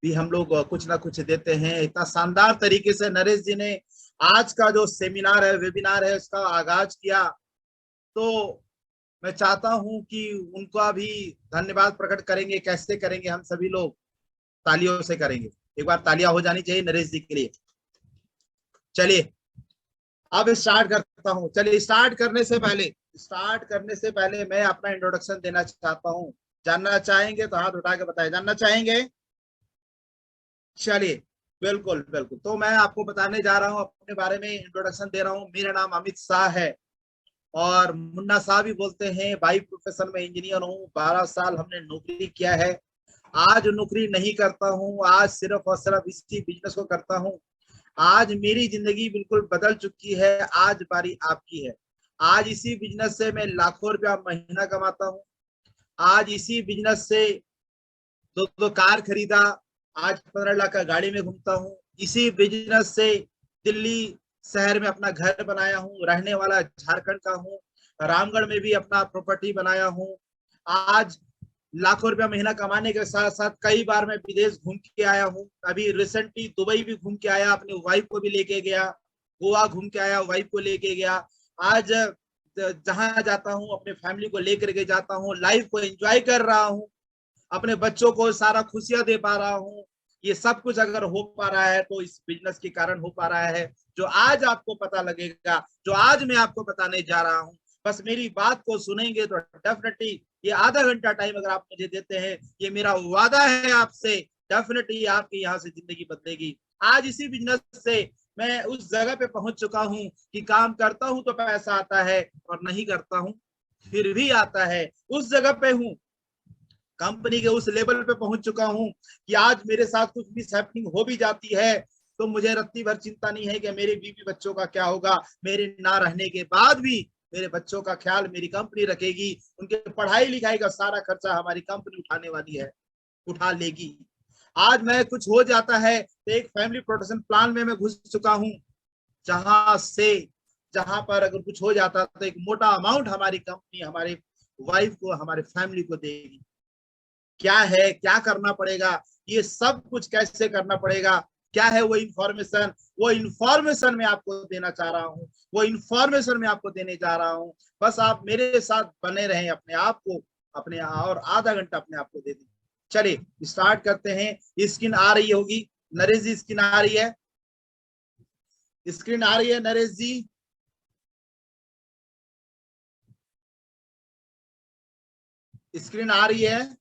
भी हम लोग कुछ ना कुछ देते हैं। इतना शानदार तरीके से नरेश जी ने आज का जो सेमिनार है, वेबिनार है, उसका आगाज किया। तो मैं चाहता हूं कि उनका भी धन्यवाद प्रकट करेंगे। कैसे करेंगे? हम सभी लोग तालियों से करेंगे। एक बार तालियां हो जानी चाहिए नरेश जी के लिए। चलिए अब स्टार्ट करता हूं। चलिए स्टार्ट करने से पहले मैं अपना इंट्रोडक्शन देना चाहता हूं। जानना चाहेंगे तो हाथ उठा के बताएं। जानना चाहेंगे? चलिए बिल्कुल बिल्कुल। तो मैं आपको बताने जा रहा हूं, अपने बारे में इंट्रोडक्शन दे रहा हूं। मेरा नाम अमित शाह है और मुन्ना शाह भी बोलते हैं। बाई प्रोफेशन में इंजीनियर हूँ। 12 साल हमने नौकरी किया है। आज नौकरी नहीं करता हूँ, आज सिर्फ और सिर्फ इसी बिजनेस को करता हूँ। आज मेरी जिंदगी बिल्कुल बदल चुकी है। आज बारी आपकी है। आज इसी बिजनेस से मैं लाखों रुपया महीना कमाता हूँ। आज इसी बिजनेस से दो कार खरीदा। आज 15 लाख का गाड़ी में घूमता हूँ। इसी बिजनेस से दिल्ली शहर में अपना घर बनाया हूँ। रहने वाला झारखंड का हूँ। रामगढ़ में भी अपना प्रॉपर्टी बनाया हूँ। आज लाखों रुपया महीना कमाने के साथ साथ कई बार मैं विदेश घूम के आया हूँ। अभी रिसेंटली दुबई भी घूम के आया, अपनी वाइफ को भी लेके गया। गोवा घूम के आया, वाइफ को लेके गया। आज जहां जाता हूँ अपने फैमिली को लेकर के जाता हूँ। लाइफ को एंजॉय कर रहा हूँ। अपने बच्चों को सारा खुशियां दे पा रहा हूँ। ये सब कुछ अगर हो पा रहा है तो इस बिजनेस के कारण हो पा रहा है, जो आज आपको पता लगेगा, जो आज मैं आपको बताने जा रहा हूँ। बस मेरी बात को सुनेंगे तो डेफिनेटली ये आधा घंटा टाइम अगर आप मुझे देते हैं, ये मेरा वादा है आपसे, डेफिनेटली आपकी यहाँ से जिंदगी बदलेगी। आज इसी बिजनेस से मैं उस जगह पे पहुंच चुका हूँ कि काम करता हूँ तो पैसा आता है और नहीं करता हूँ फिर भी आता है। उस जगह पे हूँ, कंपनी के उस लेवल पे पहुंच चुका हूं कि आज मेरे साथ कुछ मिस हैपनिंग हो भी जाती है तो मुझे रत्ती भर चिंता नहीं है कि मेरे बीवी बच्चों का क्या होगा। मेरे ना रहने के बाद भी मेरे बच्चों का ख्याल मेरी कंपनी रखेगी। उनके पढ़ाई लिखाई का सारा खर्चा हमारी कंपनी उठाने वाली है, उठा लेगी। आज मैं कुछ हो जाता है तो एक फैमिली प्रोटेक्शन प्लान में मैं घुस चुका हूँ, जहां पर अगर कुछ हो जाता तो एक मोटा अमाउंट हमारी कंपनी हमारे वाइफ को, हमारे फैमिली को देगी। क्या है, क्या करना पड़ेगा, ये सब कुछ कैसे करना पड़ेगा, क्या है वो इन्फॉर्मेशन मैं आपको देना चाह रहा हूँ। वो इन्फॉर्मेशन मैं आपको देने जा रहा हूँ। बस आप मेरे साथ बने रहें, अपने आप को अपने और आधा घंटा अपने आप को दे दें। चलिए स्टार्ट करते हैं। स्क्रीन आ रही होगी नरेश जी? स्क्रीन आ रही है? स्क्रीन आ रही है नरेश जी? स्क्रीन आ रही है?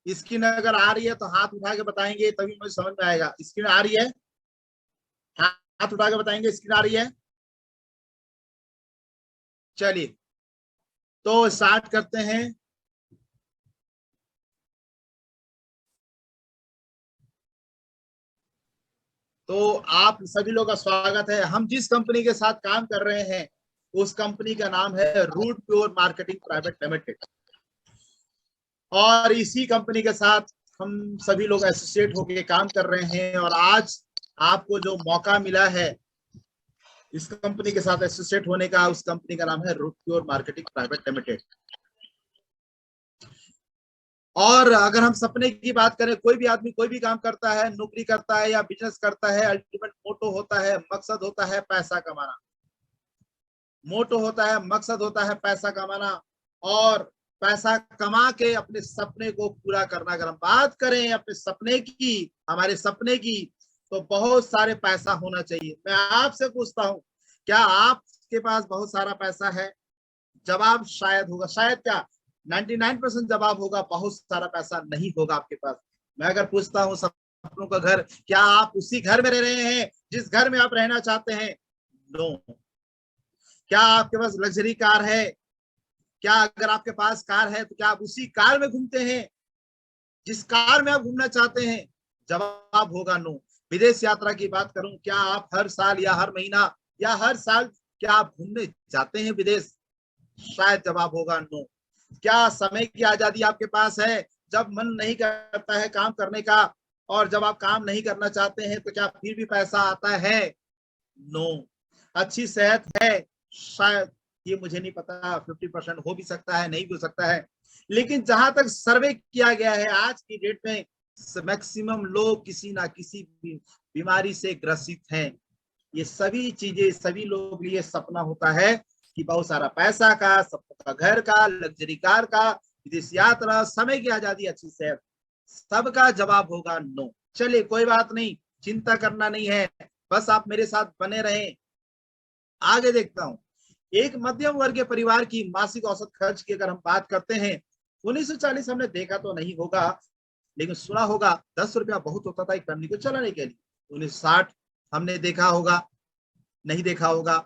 स्क्रीन अगर आ रही है तो हाथ उठा के बताएंगे तभी मुझे समझ में आएगा। स्क्रीन आ रही है? हाथ उठा के बताएंगे स्क्रीन आ रही है। चलिए तो स्टार्ट करते हैं। तो आप सभी लोग का स्वागत है। हम जिस कंपनी के साथ काम कर रहे हैं उस कंपनी का नाम है Root Pure Marketing Private Limited. और इसी कंपनी के साथ हम सभी लोग एसोसिएट होकर काम कर रहे हैं। और आज आपको जो मौका मिला है इस कंपनी के साथ एसोसिएट होने का, उस कंपनी का नाम है Root Pure Marketing Private Limited. और अगर हम सपने की बात करें, कोई भी आदमी कोई भी काम करता है, नौकरी करता है या बिजनेस करता है, अल्टीमेट मोटो होता है, मकसद होता है पैसा कमाना। मोटो होता है, मकसद होता है पैसा कमाना और पैसा कमा के अपने सपने को पूरा करना। अगर हम बात करें अपने सपने की, हमारे सपने की, तो बहुत सारे पैसा होना चाहिए। मैं आपसे पूछता हूं, क्या आपके पास बहुत सारा पैसा है? जवाब शायद होगा। शायद क्या, 99% जवाब होगा बहुत सारा पैसा नहीं होगा आपके पास। मैं अगर पूछता हूँ सपनों का घर, क्या आप उसी घर में रह रहे हैं जिस घर में आप रहना चाहते हैं? नो। क्या आपके पास लग्जरी कार है? क्या अगर आपके पास कार है तो क्या आप उसी कार में घूमते हैं जिस कार में आप घूमना चाहते हैं? जवाब होगा नो। विदेश यात्रा की बात करूं, क्या आप हर साल या हर महीना या हर साल क्या आप घूमने जाते हैं विदेश? शायद जवाब होगा नो। क्या समय की आजादी आपके पास है? जब मन नहीं करता है काम करने का और जब आप काम नहीं करना चाहते हैं तो क्या फिर भी पैसा आता है? नो। अच्छी सेहत है, शायद ये मुझे नहीं पता, 50% हो भी सकता है, नहीं भी हो सकता है, लेकिन जहां तक सर्वे किया गया है आज की डेट में मैक्सिमम लोग किसी ना किसी बीमारी से ग्रसित हैं। ये सभी चीजें सभी लोगों के लिए सपना होता है कि बहुत सारा पैसा का, सबका घर का, लग्जरी कार का, विदेश यात्रा, समय की आजादी, अच्छी सेहत, सबका जवाब होगा नो। चलिए कोई बात नहीं, चिंता करना नहीं है, बस आप मेरे साथ बने रहें। आगे देखता हूं, एक मध्यम वर्गीय परिवार की मासिक औसत खर्च की अगर हम बात करते हैं, 1940 हमने देखा तो नहीं होगा, लेकिन सुना होगा 10 रुपया बहुत होता था एक फैमिली को चलाने के लिए। 1960 हमने देखा होगा, नहीं देखा होगा,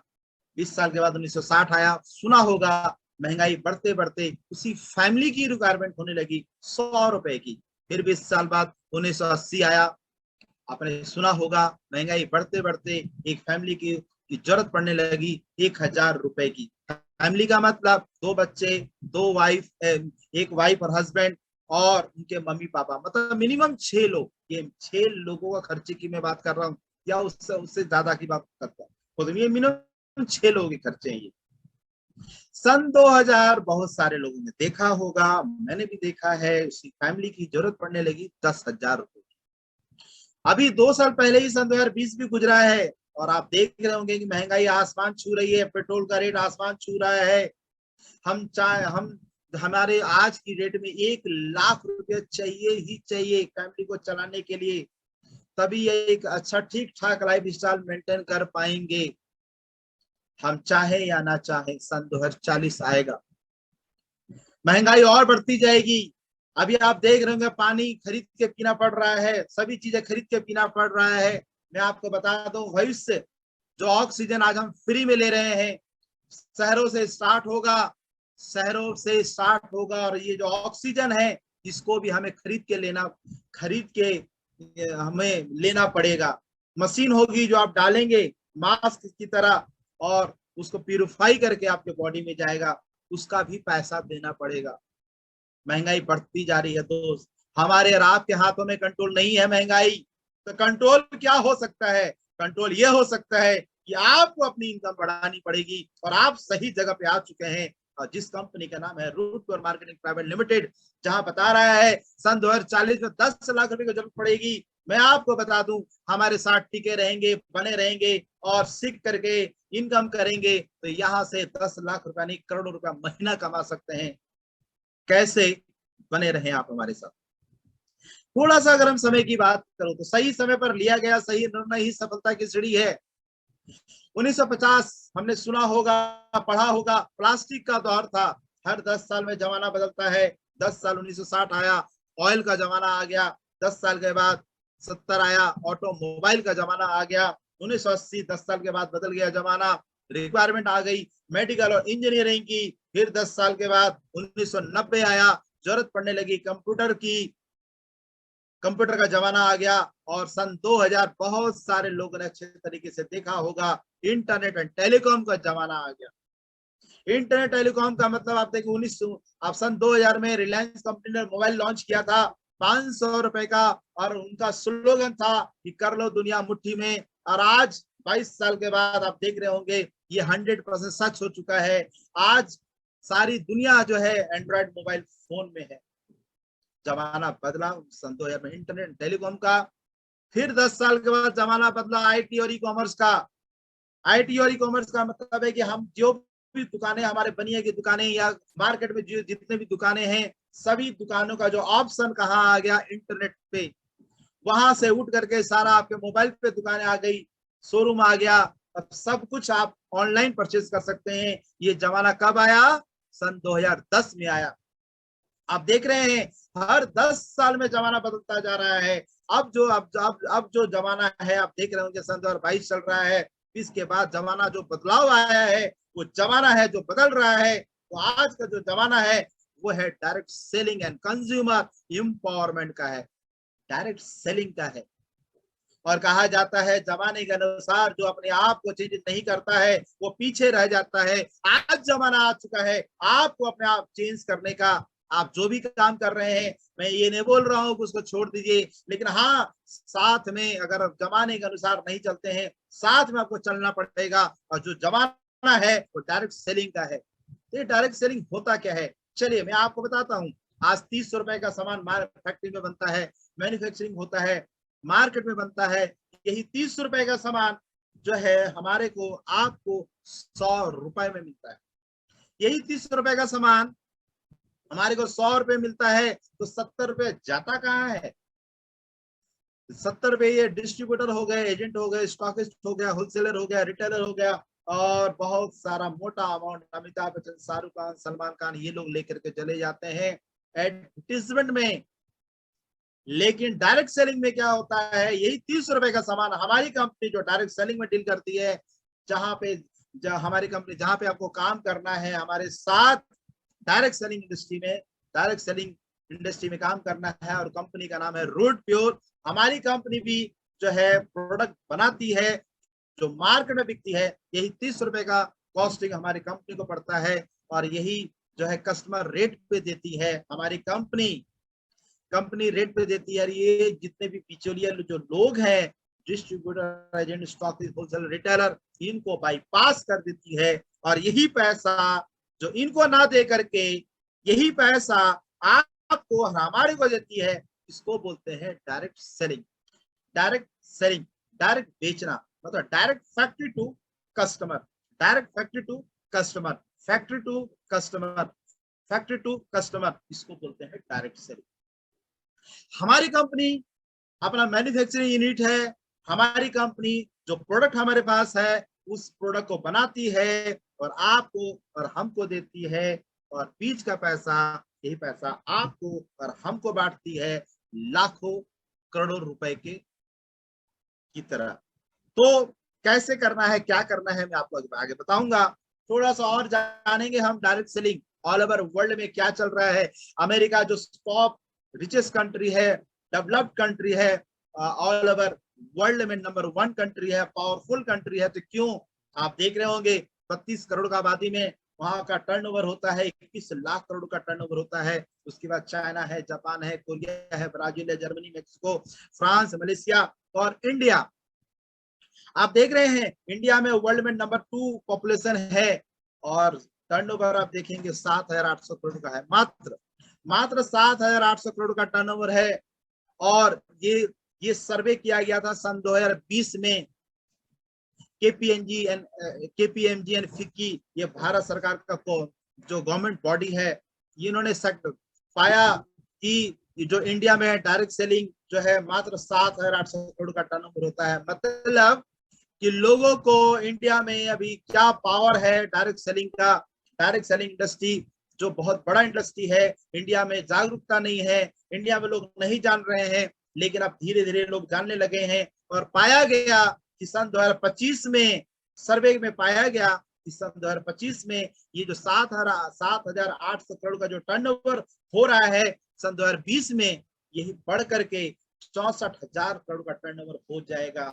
20 साल के बाद 1960 आया, सुना होगा। महंगाई बढ़ते बढ़ते उसी फैमिली की रिक्वायरमेंट होने लगी 100 रुपए की। फिर 20 साल बाद 1980 आया, आपने सुना होगा, महंगाई बढ़ते बढ़ते एक फैमिली की जरूरत पड़ने लगी 1000 रुपए की। फैमिली का मतलब 2 बच्चे, 2 वाइफ, एक वाइफ और हस्बैंड और उनके मम्मी पापा, मतलब मिनिमम 6 लोग। ये 6 लोगों का खर्चे की मैं बात कर रहा हूँ, या उससे उससे ज्यादा की बात करता हूँ, तो ये मिनिमम 6 लोगों के खर्चे हैं ये। सन 2000 बहुत सारे लोगों ने देखा होगा, मैंने भी देखा है, उसी फैमिली की जरूरत पड़ने लगी 10,000 रुपए। अभी 2 साल पहले ही सन 2020 भी गुजरा है, और आप देख रहे होंगे कि महंगाई आसमान छू रही है, पेट्रोल का रेट आसमान छू रहा है। हम हमारे आज की डेट में 1 लाख रुपया चाहिए ही चाहिए फैमिली को चलाने के लिए, तभी ये एक अच्छा ठीक ठाक लाइफ स्टाइल मेंटेन कर पाएंगे। हम चाहे या ना चाहे सन 2040 आएगा, महंगाई और बढ़ती जाएगी। अभी आप देख रहे होंगे पानी खरीद के पीना पड़ रहा है, सभी चीजें खरीद के पीना पड़ रहा है। मैं आपको बता दूं, भविष्य जो ऑक्सीजन आज हम फ्री में ले रहे हैं, शहरों से स्टार्ट होगा, शहरों से स्टार्ट होगा, और ये जो ऑक्सीजन है इसको भी हमें खरीद के हमें लेना पड़ेगा। मशीन होगी जो आप डालेंगे मास्क की तरह, और उसको प्यूरिफाई करके आपके बॉडी में जाएगा, उसका भी पैसा देना पड़ेगा। महंगाई बढ़ती जा रही है दोस्त, हमारे और आपके हाथों में कंट्रोल नहीं है महंगाई। तो कंट्रोल क्या हो सकता है? कंट्रोल ये हो सकता है कि आपको अपनी इनकम बढ़ानी पड़ेगी, और आप सही जगह पे आ चुके हैं, और जिस कंपनी का नाम है Root Tour Marketing Private Limited, जहां बता रहा है सन 2040 में 10 लाख रुपए की जरूरत पड़ेगी। मैं आपको बता दूं, हमारे साथ टिके रहेंगे, बने रहेंगे, और सीख करके इनकम करेंगे, तो यहाँ से 10 लाख रुपया नहीं, करोड़ों रुपया महीना कमा सकते हैं। कैसे? बने रहें आप हमारे साथ। थोड़ा सा अगर हम समय की बात करो, तो सही समय पर लिया गया सही निर्णय ही सफलता की सीढ़ी है। 1950 हमने सुना होगा, पढ़ा होगा, प्लास्टिक का दौर था। हर 10 साल में जमाना बदलता है। 10 साल 1960 आया, ऑयल का जमाना आ गया। 10 साल के बाद 70 आया, ऑटोमोबाइल का जमाना आ गया। 1980 10 साल के बाद बदल गया जमाना, रिक्वायरमेंट आ गई मेडिकल और इंजीनियरिंग की। फिर 10 साल के बाद 1990 आया, जरूरत पड़ने लगी कंप्यूटर की, कंप्यूटर का जमाना आ गया। और सन 2000 बहुत सारे लोगों ने अच्छे तरीके से देखा होगा, इंटरनेट एंड टेलीकॉम का जमाना आ गया। इंटरनेट टेलीकॉम का मतलब आप देखिए, आप सन 2000 में रिलायंस कंपनी ने मोबाइल लॉन्च किया था 500 रुपए का, और उनका स्लोगन था कि कर लो दुनिया मुट्ठी में। और आज 22 साल के बाद आप देख रहे होंगे, ये 100% सच हो चुका है। आज सारी दुनिया जो है एंड्रॉयड मोबाइल फोन में है। जमाना बदला सन 2000 में इंटरनेट टेलीकॉम का। फिर 10 साल के बाद जमाना बदला आईटी और ई कॉमर्स का। आईटी और ई कॉमर्स का मतलब है कि हम जो भी दुकानें, हमारे बनिए की दुकानें या मार्केट में जो जितने भी दुकानें हैं, सभी दुकानों का जो ऑप्शन कहाँ आ गया? इंटरनेट पे। वहां से उठ करके सारा आपके मोबाइल पे दुकानें आ गई, शोरूम आ गया। अब सब कुछ आप ऑनलाइन परचेज कर सकते हैं। ये जमाना कब आया? सन 2010 में आया। आप देख रहे हैं हर 10 साल में जमाना बदलता जा रहा है। अब जो जमाना है, आप देख रहे होंगे सन 2022 चल रहा है। इसके बाद जमाना जो बदलाव आया है, वो जमाना है जो बदल रहा है। तो आज का जो जमाना है वो है direct selling and consumer empowerment का है, डायरेक्ट सेलिंग का है। और कहा जाता है जमाने के अनुसार जो अपने आप को चेंज नहीं करता है वो पीछे रह जाता है। आज जमाना आ चुका है आपको अपने आप चेंज करने का। आप जो भी काम कर रहे हैं, मैं ये नहीं बोल रहा हूं कि उसको छोड़ दीजिए, लेकिन हाँ, साथ में अगर आप जमाने के अनुसार नहीं चलते हैं, साथ में आपको चलना पड़ेगा। और जो जमाना है वो डायरेक्ट सेलिंग का है। तो ये डायरेक्ट सेलिंग होता क्या है, चलिए मैं आपको बताता हूँ। आज 300 रुपए का सामान फैक्ट्री में बनता है, मैन्युफैक्चरिंग होता है, मार्केट में बनता है। यही 30 रुपए का सामान जो है हमारे को आपको 100 रुपए में मिलता है। यही 30 रुपए का सामान हमारे को 100 रुपए मिलता है, तो 70 रुपए जाता कहाँ है? 70 रुपए ये डिस्ट्रीब्यूटर हो गए, एजेंट हो गए, स्टॉकिस्ट हो गया, होलसेलर हो गया, रिटेलर हो गया, और बहुत सारा मोटा अमाउंट अमिताभ बच्चन, शाहरुख खान, सलमान खान ये लोग लेकर के चले जाते हैं एडवर्टीजमेंट में। लेकिन डायरेक्ट सेलिंग में क्या होता है, यही 30 रुपए का सामान हमारी कंपनी जो डायरेक्ट सेलिंग में डील करती है, जहां पे हमारी कंपनी जहां पे आपको काम करना है, हमारे साथ डायरेक्ट सेलिंग इंडस्ट्री में, डायरेक्ट सेलिंग इंडस्ट्री में काम करना है, और कंपनी का नाम है रूट प्योर। हमारी कंपनी भी जो है प्रोडक्ट बनाती है जो मार्केट में बिकती है। यही 30 रुपए का कॉस्टिंग हमारी कंपनी को पड़ता है, और यही जो है कस्टमर रेट पे देती है हमारी कंपनी रेट पे देती है। ये जितने भी बिचौलिया जो लोग हैं, distributor, agent, stock wholesaler, retailer, इनको बाईपास कर देती है। और यही पैसा जो इनको ना दे करके यही पैसा आपको हमारे को देती है, इसको बोलते हैं direct selling. Direct selling, direct बेचना, मतलब direct factory to customer, direct factory to customer, factory to customer, factory to customer, इसको बोलते हैं डायरेक्ट सेलिंग। हमारी कंपनी अपना मैन्युफैक्चरिंग यूनिट है। हमारी कंपनी जो प्रोडक्ट हमारे पास है उस प्रोडक्ट को बनाती है और आपको और हमको देती है, और बीच का पैसा, यही पैसा आपको और हमको बांटती है लाखों करोड़ों रुपए के की तरह। तो कैसे करना है, क्या करना है, मैं आपको आगे बताऊंगा। थोड़ा सा और जानेंगे हम direct selling all over world में क्या चल रहा है। अमेरिका जो टॉप रिचेस्ट कंट्री है, डेवलप्ड कंट्री है, ऑल ओवर वर्ल्ड में नंबर 1 कंट्री है, पावरफुल कंट्री है। तो क्यों, आप देख रहे होंगे 32 करोड़ का आबादी में वहां का टर्नओवर होता है, 21 लाख करोड़ का टर्नओवर होता है। उसके बाद चाइना है, जापान है, कोरिया है, ब्राजील है, जर्मनी, मेक्सिको, फ्रांस, मलेशिया और इंडिया। आप देख रहे हैं इंडिया में वर्ल्ड में नंबर 2 पॉपुलेशन है, और टर्नओवर आप देखेंगे 7,800 करोड़ का है। मात्र 7,800 करोड़ का टर्नओवर है। और ये सर्वे किया गया था सन 2020 में। केपीएमजी एंड फिक्की, ये भारत सरकार का जो गवर्नमेंट बॉडी है, इन्होंने पाया कि जो इंडिया में डायरेक्ट सेलिंग जो है मात्र 7,800 करोड़ का टर्नओवर होता है। मतलब कि लोगों को इंडिया में अभी क्या पावर है डायरेक्ट सेलिंग का। डायरेक्ट सेलिंग इंडस्ट्री जो बहुत बड़ा इंडस्ट्री है, इंडिया में जागरूकता नहीं है, इंडिया में लोग नहीं जान रहे हैं, लेकिन अब धीरे धीरे लोग जानने लगे हैं। और पाया गया कि सन 2025 में सर्वे में पाया गया कि सन 2025 में ये जो 7,800 करोड़ का जो टर्नओवर हो रहा है, सन 2020 में यही बढ़ करके 64,000 करोड़ का टर्नओवर हो जाएगा।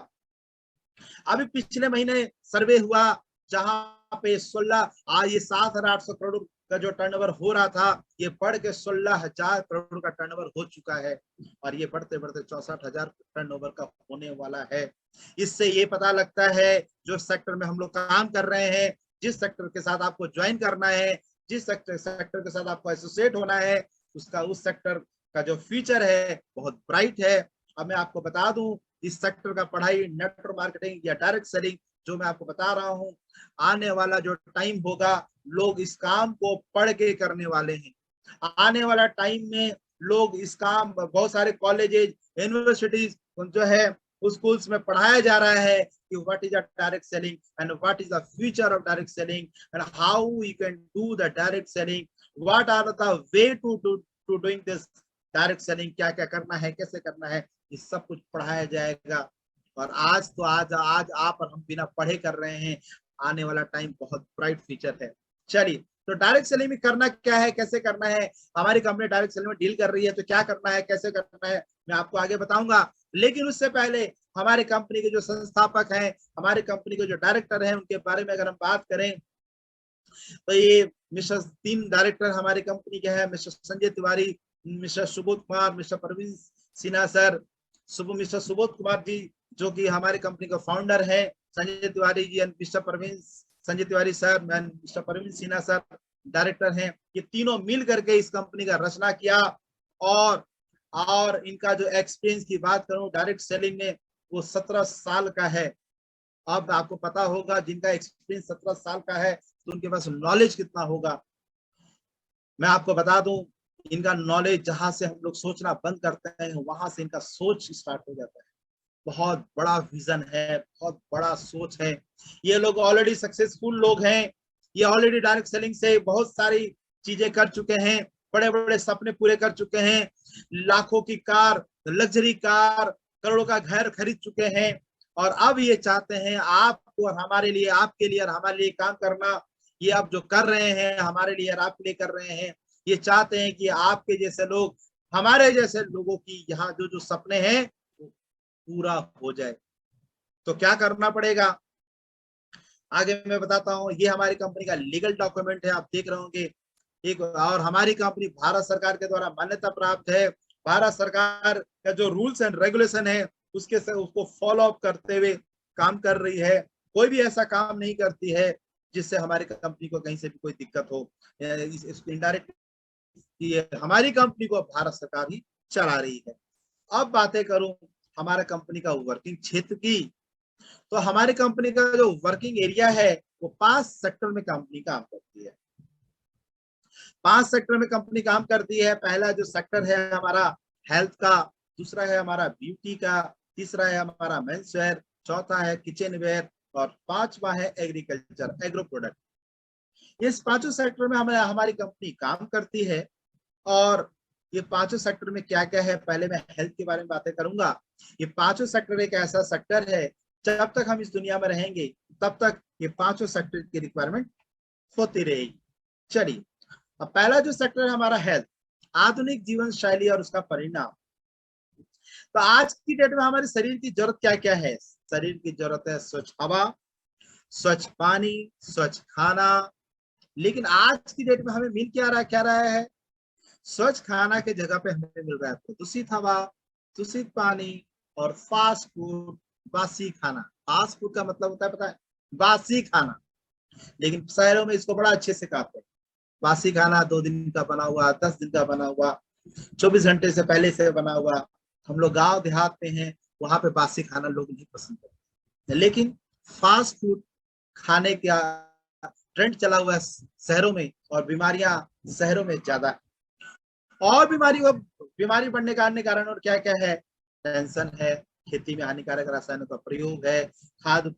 अभी पिछले महीने सर्वे हुआ जहां पे 16 ये 7,800 करोड़ का जो टर्नओवर हो रहा था, ये बढ़ के 16,000 करोड़ का टर्नओवर हो चुका है, और ये बढ़ते बढ़ते 64,000 टर्नओवर का होने वाला है। इससे ये पता लगता है जो सेक्टर में हम लोग काम कर रहे हैं, जिस सेक्टर के साथ आपको ज्वाइन करना है, जिस सेक्टर के साथ आपको एसोसिएट होना है, उस सेक्टर का जो फ्यूचर है बहुत ब्राइट है। अब मैं आपको बता दूं, इस सेक्टर का पढ़ाई नेटवर्क मार्केटिंग या डायरेक्ट सेलिंग जो मैं आपको बता रहा हूं, आने वाला जो टाइम होगा लोग इस काम को पढ़ के करने वाले हैं। आने वाला टाइम में लोग इस काम, बहुत सारे कॉलेजेस, यूनिवर्सिटीज जो है स्कूल्स में पढ़ाया जा रहा है कि what is a direct selling and what is the future of direct selling and how you can do the direct selling, what are the way to doing this direct selling, क्या क्या करना है, कैसे करना है, ये सब कुछ पढ़ाया जाएगा। और आज आप और हम बिना पढ़े कर रहे हैं। आने वाला टाइम बहुत ब्राइट फ्यूचर है। चलिए, तो डायरेक्ट सेलिंग में करना क्या है, कैसे करना है, हमारी कंपनी डायरेक्ट सेलिंग में डील कर रही है, तो क्या करना है, कैसे करना है, मैं आपको आगे बताऊंगा। लेकिन उससे पहले हमारे कंपनी के जो संस्थापक हैं, हमारी कंपनी के जो डायरेक्टर हैं, उनके बारे में अगर हम बात करें तो ये मिस्टर 3 डायरेक्टर हमारी कंपनी के हैं, mister Sanjay Tiwari, mister Subodh Kumar, mister Parveen Sinha sir, mister Subodh Kumar ji जो कि हमारी कंपनी का फाउंडर है, Sanjay Tiwari ji and mister Parveen Sanjay Tiwari sir, मैं mister Parveen Sinha sir director हैं। ये तीनों मिल करके इस कंपनी का रचना किया। और इनका जो एक्सपीरियंस की बात करूं डायरेक्ट सेलिंग में, वो 17 साल का है। अब आपको पता होगा जिनका एक्सपीरियंस 17 साल का है तो उनके पास नॉलेज कितना होगा। मैं आपको बता दूं, इनका नॉलेज जहां से हम लोग सोचना बंद करते हैं वहां से इनका सोच स्टार्ट हो जाता है। बहुत बड़ा विजन है, बहुत बड़ा सोच है। ये लोग ऑलरेडी सक्सेसफुल लोग हैं। ये ऑलरेडी डायरेक्ट सेलिंग से बहुत सारी चीजें कर चुके हैं, बड़े बड़े सपने पूरे कर चुके हैं, लाखों की कार, लग्जरी कार, करोड़ों का घर खरीद चुके हैं। और अब ये चाहते हैं आपको और हमारे लिए, आपके लिए और हमारे लिए काम करना। ये आप जो कर रहे हैं हमारे लिए और आपके लिए कर रहे हैं। ये चाहते हैं कि आपके जैसे लोग, हमारे जैसे लोगों की यहाँ जो जो सपने हैं पूरा हो जाए। तो क्या करना पड़ेगा आगे मैं बताता हूँ। ये हमारी कंपनी का लीगल डॉक्यूमेंट है, आप देख रहे होंगे एक। और हमारी कंपनी भारत सरकार के द्वारा मान्यता प्राप्त है। भारत सरकार का जो रूल्स एंड रेगुलेशन है उसको फॉलो अप करते हुए काम कर रही है। कोई भी ऐसा काम नहीं करती है जिससे हमारी कंपनी को कहीं से भी कोई दिक्कत हो। इनडायरेक्ट हमारी कंपनी को भारत सरकार ही चला रही है। अब बातें करूं हमारे कंपनी का वर्किंग क्षेत्र की, तो हमारी कंपनी का जो वर्किंग एरिया है वो 5 सेक्टर में कंपनी काम करती है। 5 सेक्टर में कंपनी काम करती है। पहला जो सेक्टर है हमारा हेल्थ का, दूसरा है हमारा ब्यूटी का, तीसरा है हमारा मेंस वेयर, चौथा है किचन वेयर और पांचवा है एग्रीकल्चर एग्रो प्रोडक्ट। इस पांचों सेक्टर में हमारी कंपनी काम करती है। और ये पांचों सेक्टर में क्या क्या है, पहले मैं हेल्थ के बारे में बातें करूंगा। ये पांचों सेक्टर एक ऐसा सेक्टर है, जब तक हम इस दुनिया में रहेंगे तब तक ये पांचों सेक्टर की रिक्वायरमेंट होती रहेगी। चलिए, अब पहला जो सेक्टर है हमारा हेल्थ, आधुनिक जीवन शैली और उसका परिणाम। तो आज की डेट में हमारे शरीर की जरूरत क्या क्या है। शरीर की जरूरत है स्वच्छ हवा, स्वच्छ पानी, स्वच्छ खाना। लेकिन आज की डेट में हमें मिल क्या रहा है, स्वच्छ खाना के जगह पे हमें मिल रहा है प्रदूषित हवा, दूषित पानी और फास्ट फूड, बासी खाना। फास्ट फूड का मतलब होता है पता है, बासी खाना। लेकिन शहरों में इसको बड़ा अच्छे से कहते हैं बासी खाना, 2 दिन का बना हुआ, 10 दिन का बना हुआ, 24 घंटे से पहले से बना हुआ। हम लोग गांव देहात में हैं, वहां पे बासी खाना लोग नहीं पसंद करते। लेकिन फास्ट फूड खाने का ट्रेंड चला हुआ है शहरों में, और बीमारियां शहरों में ज्यादा है। और बीमारी बढ़ने का अन्य कारण और क्या क्या है, टेंशन है, खेती में हानिकारक रसायनों का प्रयोग है, खाद्य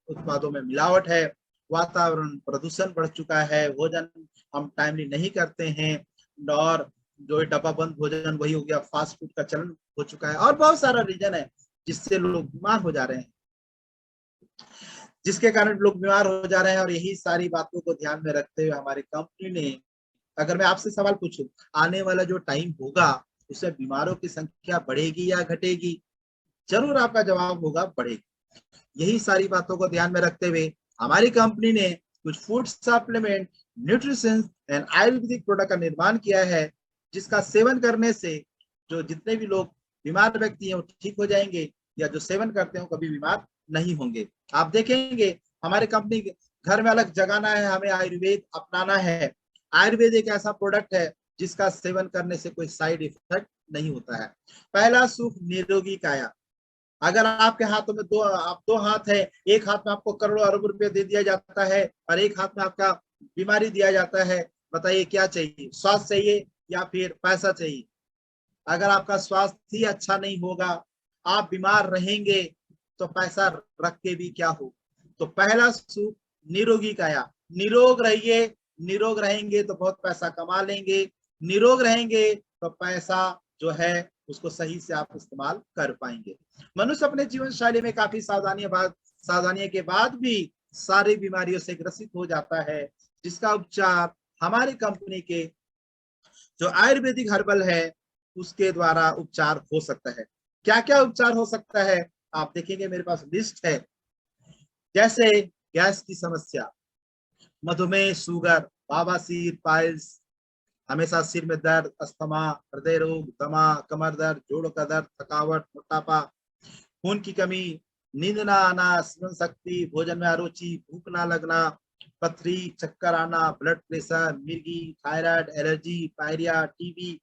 उत्पादों में मिलावट है, वातावरण प्रदूषण बढ़ चुका है, भोजन हम टाइमली नहीं करते हैं, और जो डब्बा बंद भोजन वही हो गया, फास्ट फूड का चलन हो चुका है, और बहुत सारा रीजन है जिससे लोग बीमार हो जा रहे हैं, जिसके कारण लोग बीमार हो जा रहे हैं। और यही सारी बातों को ध्यान में रखते हुए हमारी कंपनी ने, अगर मैं आपसे सवाल पूछूं आने वाला जो टाइम होगा उसमें बीमारों की संख्या बढ़ेगी या घटेगी, जरूर आपका जवाब होगा बढ़ेगी। यही सारी बातों को ध्यान में रखते हुए हमारी कंपनी ने कुछ food supplement, nutrition and Ayurvedic product का निर्माण किया है, जिसका सेवन करने से जो जितने भी लोग बीमार व्यक्ति हैं वो ठीक हो जाएंगे, या जो सेवन करते हैं कभी बीमार नहीं होंगे। आप देखेंगे हमारे कंपनी घर में अलग जगाना है, हमें आयुर्वेद अपनाना है। आयुर्वेद एक ऐसा प्रोडक्ट है जिसका सेवन करने से कोई साइड इफेक्ट नहीं होता है। पहला सुख निरोगी काया। अगर आपके हाथों में दो हाथ है, एक हाथ में आपको करोड़ों अरब रुपए दे दिया जाता है और एक हाथ में आपका बीमारी दिया जाता है, बताइए क्या चाहिए, स्वास्थ्य चाहिए या फिर पैसा चाहिए। अगर आपका स्वास्थ्य ही अच्छा नहीं होगा, आप बीमार रहेंगे, तो पैसा रख के भी क्या हो। तो पहला सुख निरोगी काया, निरोग रहिए। निरोग रहेंगे तो बहुत पैसा कमा लेंगे, निरोग रहेंगे तो पैसा जो है उसको सही से आप इस्तेमाल कर पाएंगे। मनुष्य अपने जीवन शैली में काफी सावधानियों के बाद भी सारी बीमारियों से ग्रसित हो जाता है, जिसका उपचार हमारी कंपनी के जो आयुर्वेदिक हर्बल है उसके द्वारा उपचार हो सकता है। क्या क्या उपचार हो सकता है आप देखेंगे, मेरे पास लिस्ट है। जैसे गैस की समस्या, मधुमेह, शुगर, बवासीर, पाइल्स, हमेशा सिर में दर्द, अस्थमा, हृदय रोग, दमा, कमर दर्द, जोड़ों का दर्द, थकावट, मोटापा, खून की कमी, नींद ना आना, स्मरण शक्ति, भोजन में अरुचि, भूख ना लगना, पथरी, चक्कर आना, ब्लड प्रेशर, मिर्गी, थायराइड, एलर्जी, पायरिया, टीबी,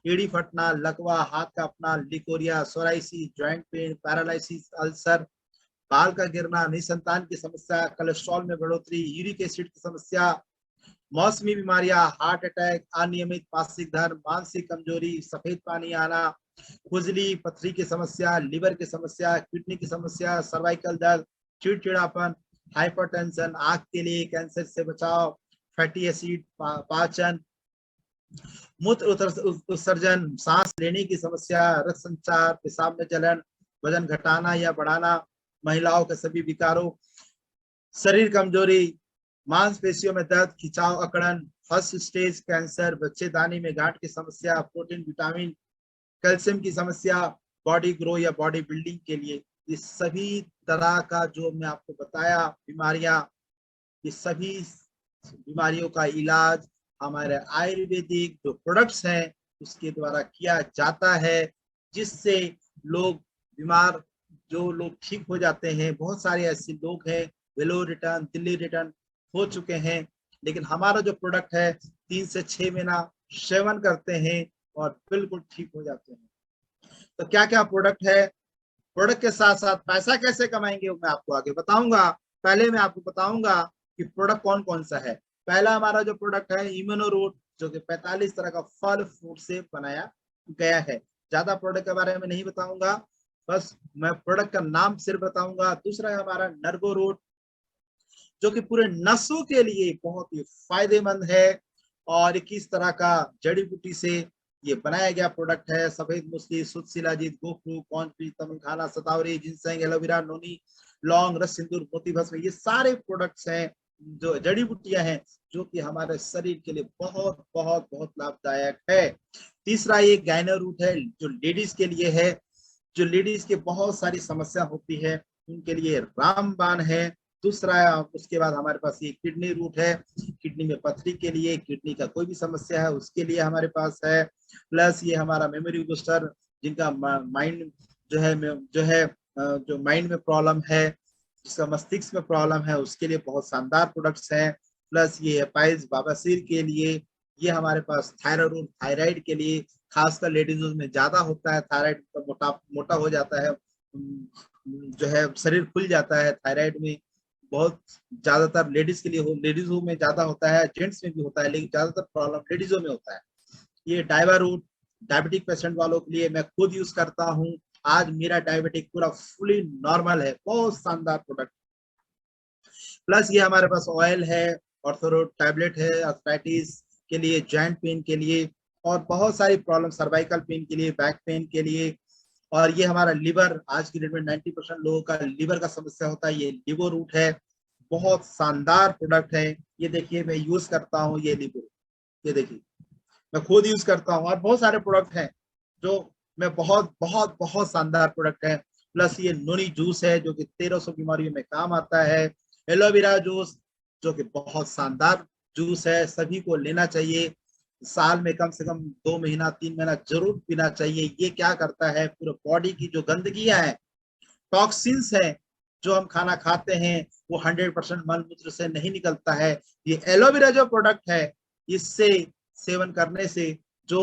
एड़ी फटना, लकवा, हाथ कांपना, leucorrhoea, psoriasis, joint pain, paralysis, ulcer, बाल का गिरना, निसंतान की समस्या, कोलेस्ट्रॉल में बढ़ोतरी, यूरिक एसिड की समस्या, मौसमी बीमारियां, हार्ट अटैक, अनियमित मासिक धर्म, मानसिक कमजोरी, सफेद पानी आना, खुजली, पथरी की समस्या, लिवर की समस्या, किडनी की समस्या, सर्वाइकल दर्द, चिड़चिड़ापन, हाइपरटेंशन, आंख के लिए, कैंसर से बचाव, फैटी एसिड, पाचन, मूत्र उत्सर्जन, सांस लेने की समस्या, रक्त संचार, पेशाब में जलन, वजन घटाना या बढ़ाना, महिलाओं के सभी विकारों, शरीर कमजोरी, मांसपेशियों में दर्द, खिंचाव, अकड़न, फर्स्ट स्टेज कैंसर, बच्चेदानी में गांठ की समस्या, प्रोटीन, विटामिन, कैल्शियम की समस्या, बॉडी ग्रो या बॉडी बिल्डिंग के लिए, ये सभी तरह का जो मैं आपको बताया बीमारियां, ये सभी बीमारियों का इलाज हमारे आयुर्वेदिक जो प्रोडक्ट्स हैं उसके द्वारा किया जाता है, जिससे लोग बीमार, जो लोग ठीक हो जाते हैं। बहुत सारे ऐसे लोग हैं वेलो रिटर्न, दिल्ली रिटर्न हो चुके हैं, लेकिन हमारा जो प्रोडक्ट है 3 से 6 महीना सेवन करते हैं और बिल्कुल ठीक हो जाते हैं। तो क्या क्या प्रोडक्ट है, प्रोडक्ट के साथ साथ पैसा कैसे कमाएंगे मैं आपको आगे बताऊंगा। पहले मैं आपको बताऊंगा कि प्रोडक्ट कौन कौन सा है। पहला हमारा जो प्रोडक्ट है इम्यूनो रूट, जो कि 45 तरह का फल फ्रूट से बनाया गया है। ज्यादा प्रोडक्ट के बारे में नहीं बताऊंगा, बस मैं प्रोडक्ट का नाम सिर्फ बताऊंगा। दूसरा है हमारा नर्गो रूट, जो कि पूरे नसों के लिए बहुत ही फायदेमंद है और 21 तरह का जड़ी बूटी से ये बनाया गया प्रोडक्ट है। सफेद मुसली, शुद्ध शिलाजीत, गोखरू, कौनपी, तमिलखाना, सतावरी, जिनसेंग, एलोवेरा, नोनी, लौंग, रस सिंदूर, मोती भस्म, ये सारे प्रोडक्ट्स हैं जो जड़ी बूटियां हैं जो कि हमारे शरीर के लिए बहुत बहुत बहुत लाभदायक है। तीसरा ये गाइनो रूट है, जो लेडीज के लिए है, जो लेडीज के बहुत सारी समस्या होती है उनके लिए रामबाण है। दूसरा उसके बाद हमारे पास ये किडनी रूट है, किडनी में पथरी के लिए, किडनी का कोई भी समस्या है उसके लिए हमारे पास है। प्लस ये हमारा मेमोरी बूस्टर, जिनका माइंड जो माइंड में प्रॉब्लम है, जिसका मस्तिष्क में प्रॉब्लम है, उसके लिए बहुत शानदार प्रोडक्ट्स हैं। प्लस ये पाइल्स, बवासीर के लिए, ये हमारे पास थायराइड, थायराइड के लिए, खासकर लेडीज में ज्यादा होता है थायराइड, मोटा हो जाता है, जो है शरीर फूल जाता है थायराइड में। बहुत ज्यादातर लेडीज के लिए लेडीजों में ज्यादा होता है, जेंट्स में भी होता है, लेकिन ज्यादातर प्रॉब्लम लेडीजों में होता है। ये डाइवा रूट डायबिटिक पेशेंट वालों के लिए मैं खुद यूज करता हूँ। आज मेरा डायबिटिक पूरा फुली नॉर्मल है, बहुत शानदार प्रोडक्ट। प्लस ये हमारे पास ऑयल है, ऑर्थोरोड टैबलेट है आर्थराइटिस के लिए, जॉइंट पेन के लिए, और बहुत सारी प्रॉब्लम, सर्वाइकल पेन के लिए, बैक पेन के लिए। और ये हमारा लिवर, आज की डेट में 90% लोगों का लिवर का समस्या होता है, ये लिवो रूट है, बहुत शानदार प्रोडक्ट है। ये देखिए मैं यूज करता हूँ ये लिवो, ये देखिए मैं खुद यूज करता हूँ, और बहुत सारे प्रोडक्ट हैं जो मैं बहुत बहुत बहुत शानदार प्रोडक्ट है। प्लस ये नोनी जूस है जो कि 1300 बीमारियों में काम आता है। एलोवेरा जूस, जो कि बहुत शानदार जूस है, सभी को लेना चाहिए, साल में कम से कम 2 महीना 3 महीना जरूर पीना चाहिए। ये क्या करता है, पूरे बॉडी की जो गंदगियां हैं, टॉक्सिन्स हैं, जो हम खाना खाते हैं वो 100% मलमूत्र से नहीं निकलता है। ये एलोवेरा जो प्रोडक्ट है, इससे सेवन करने से जो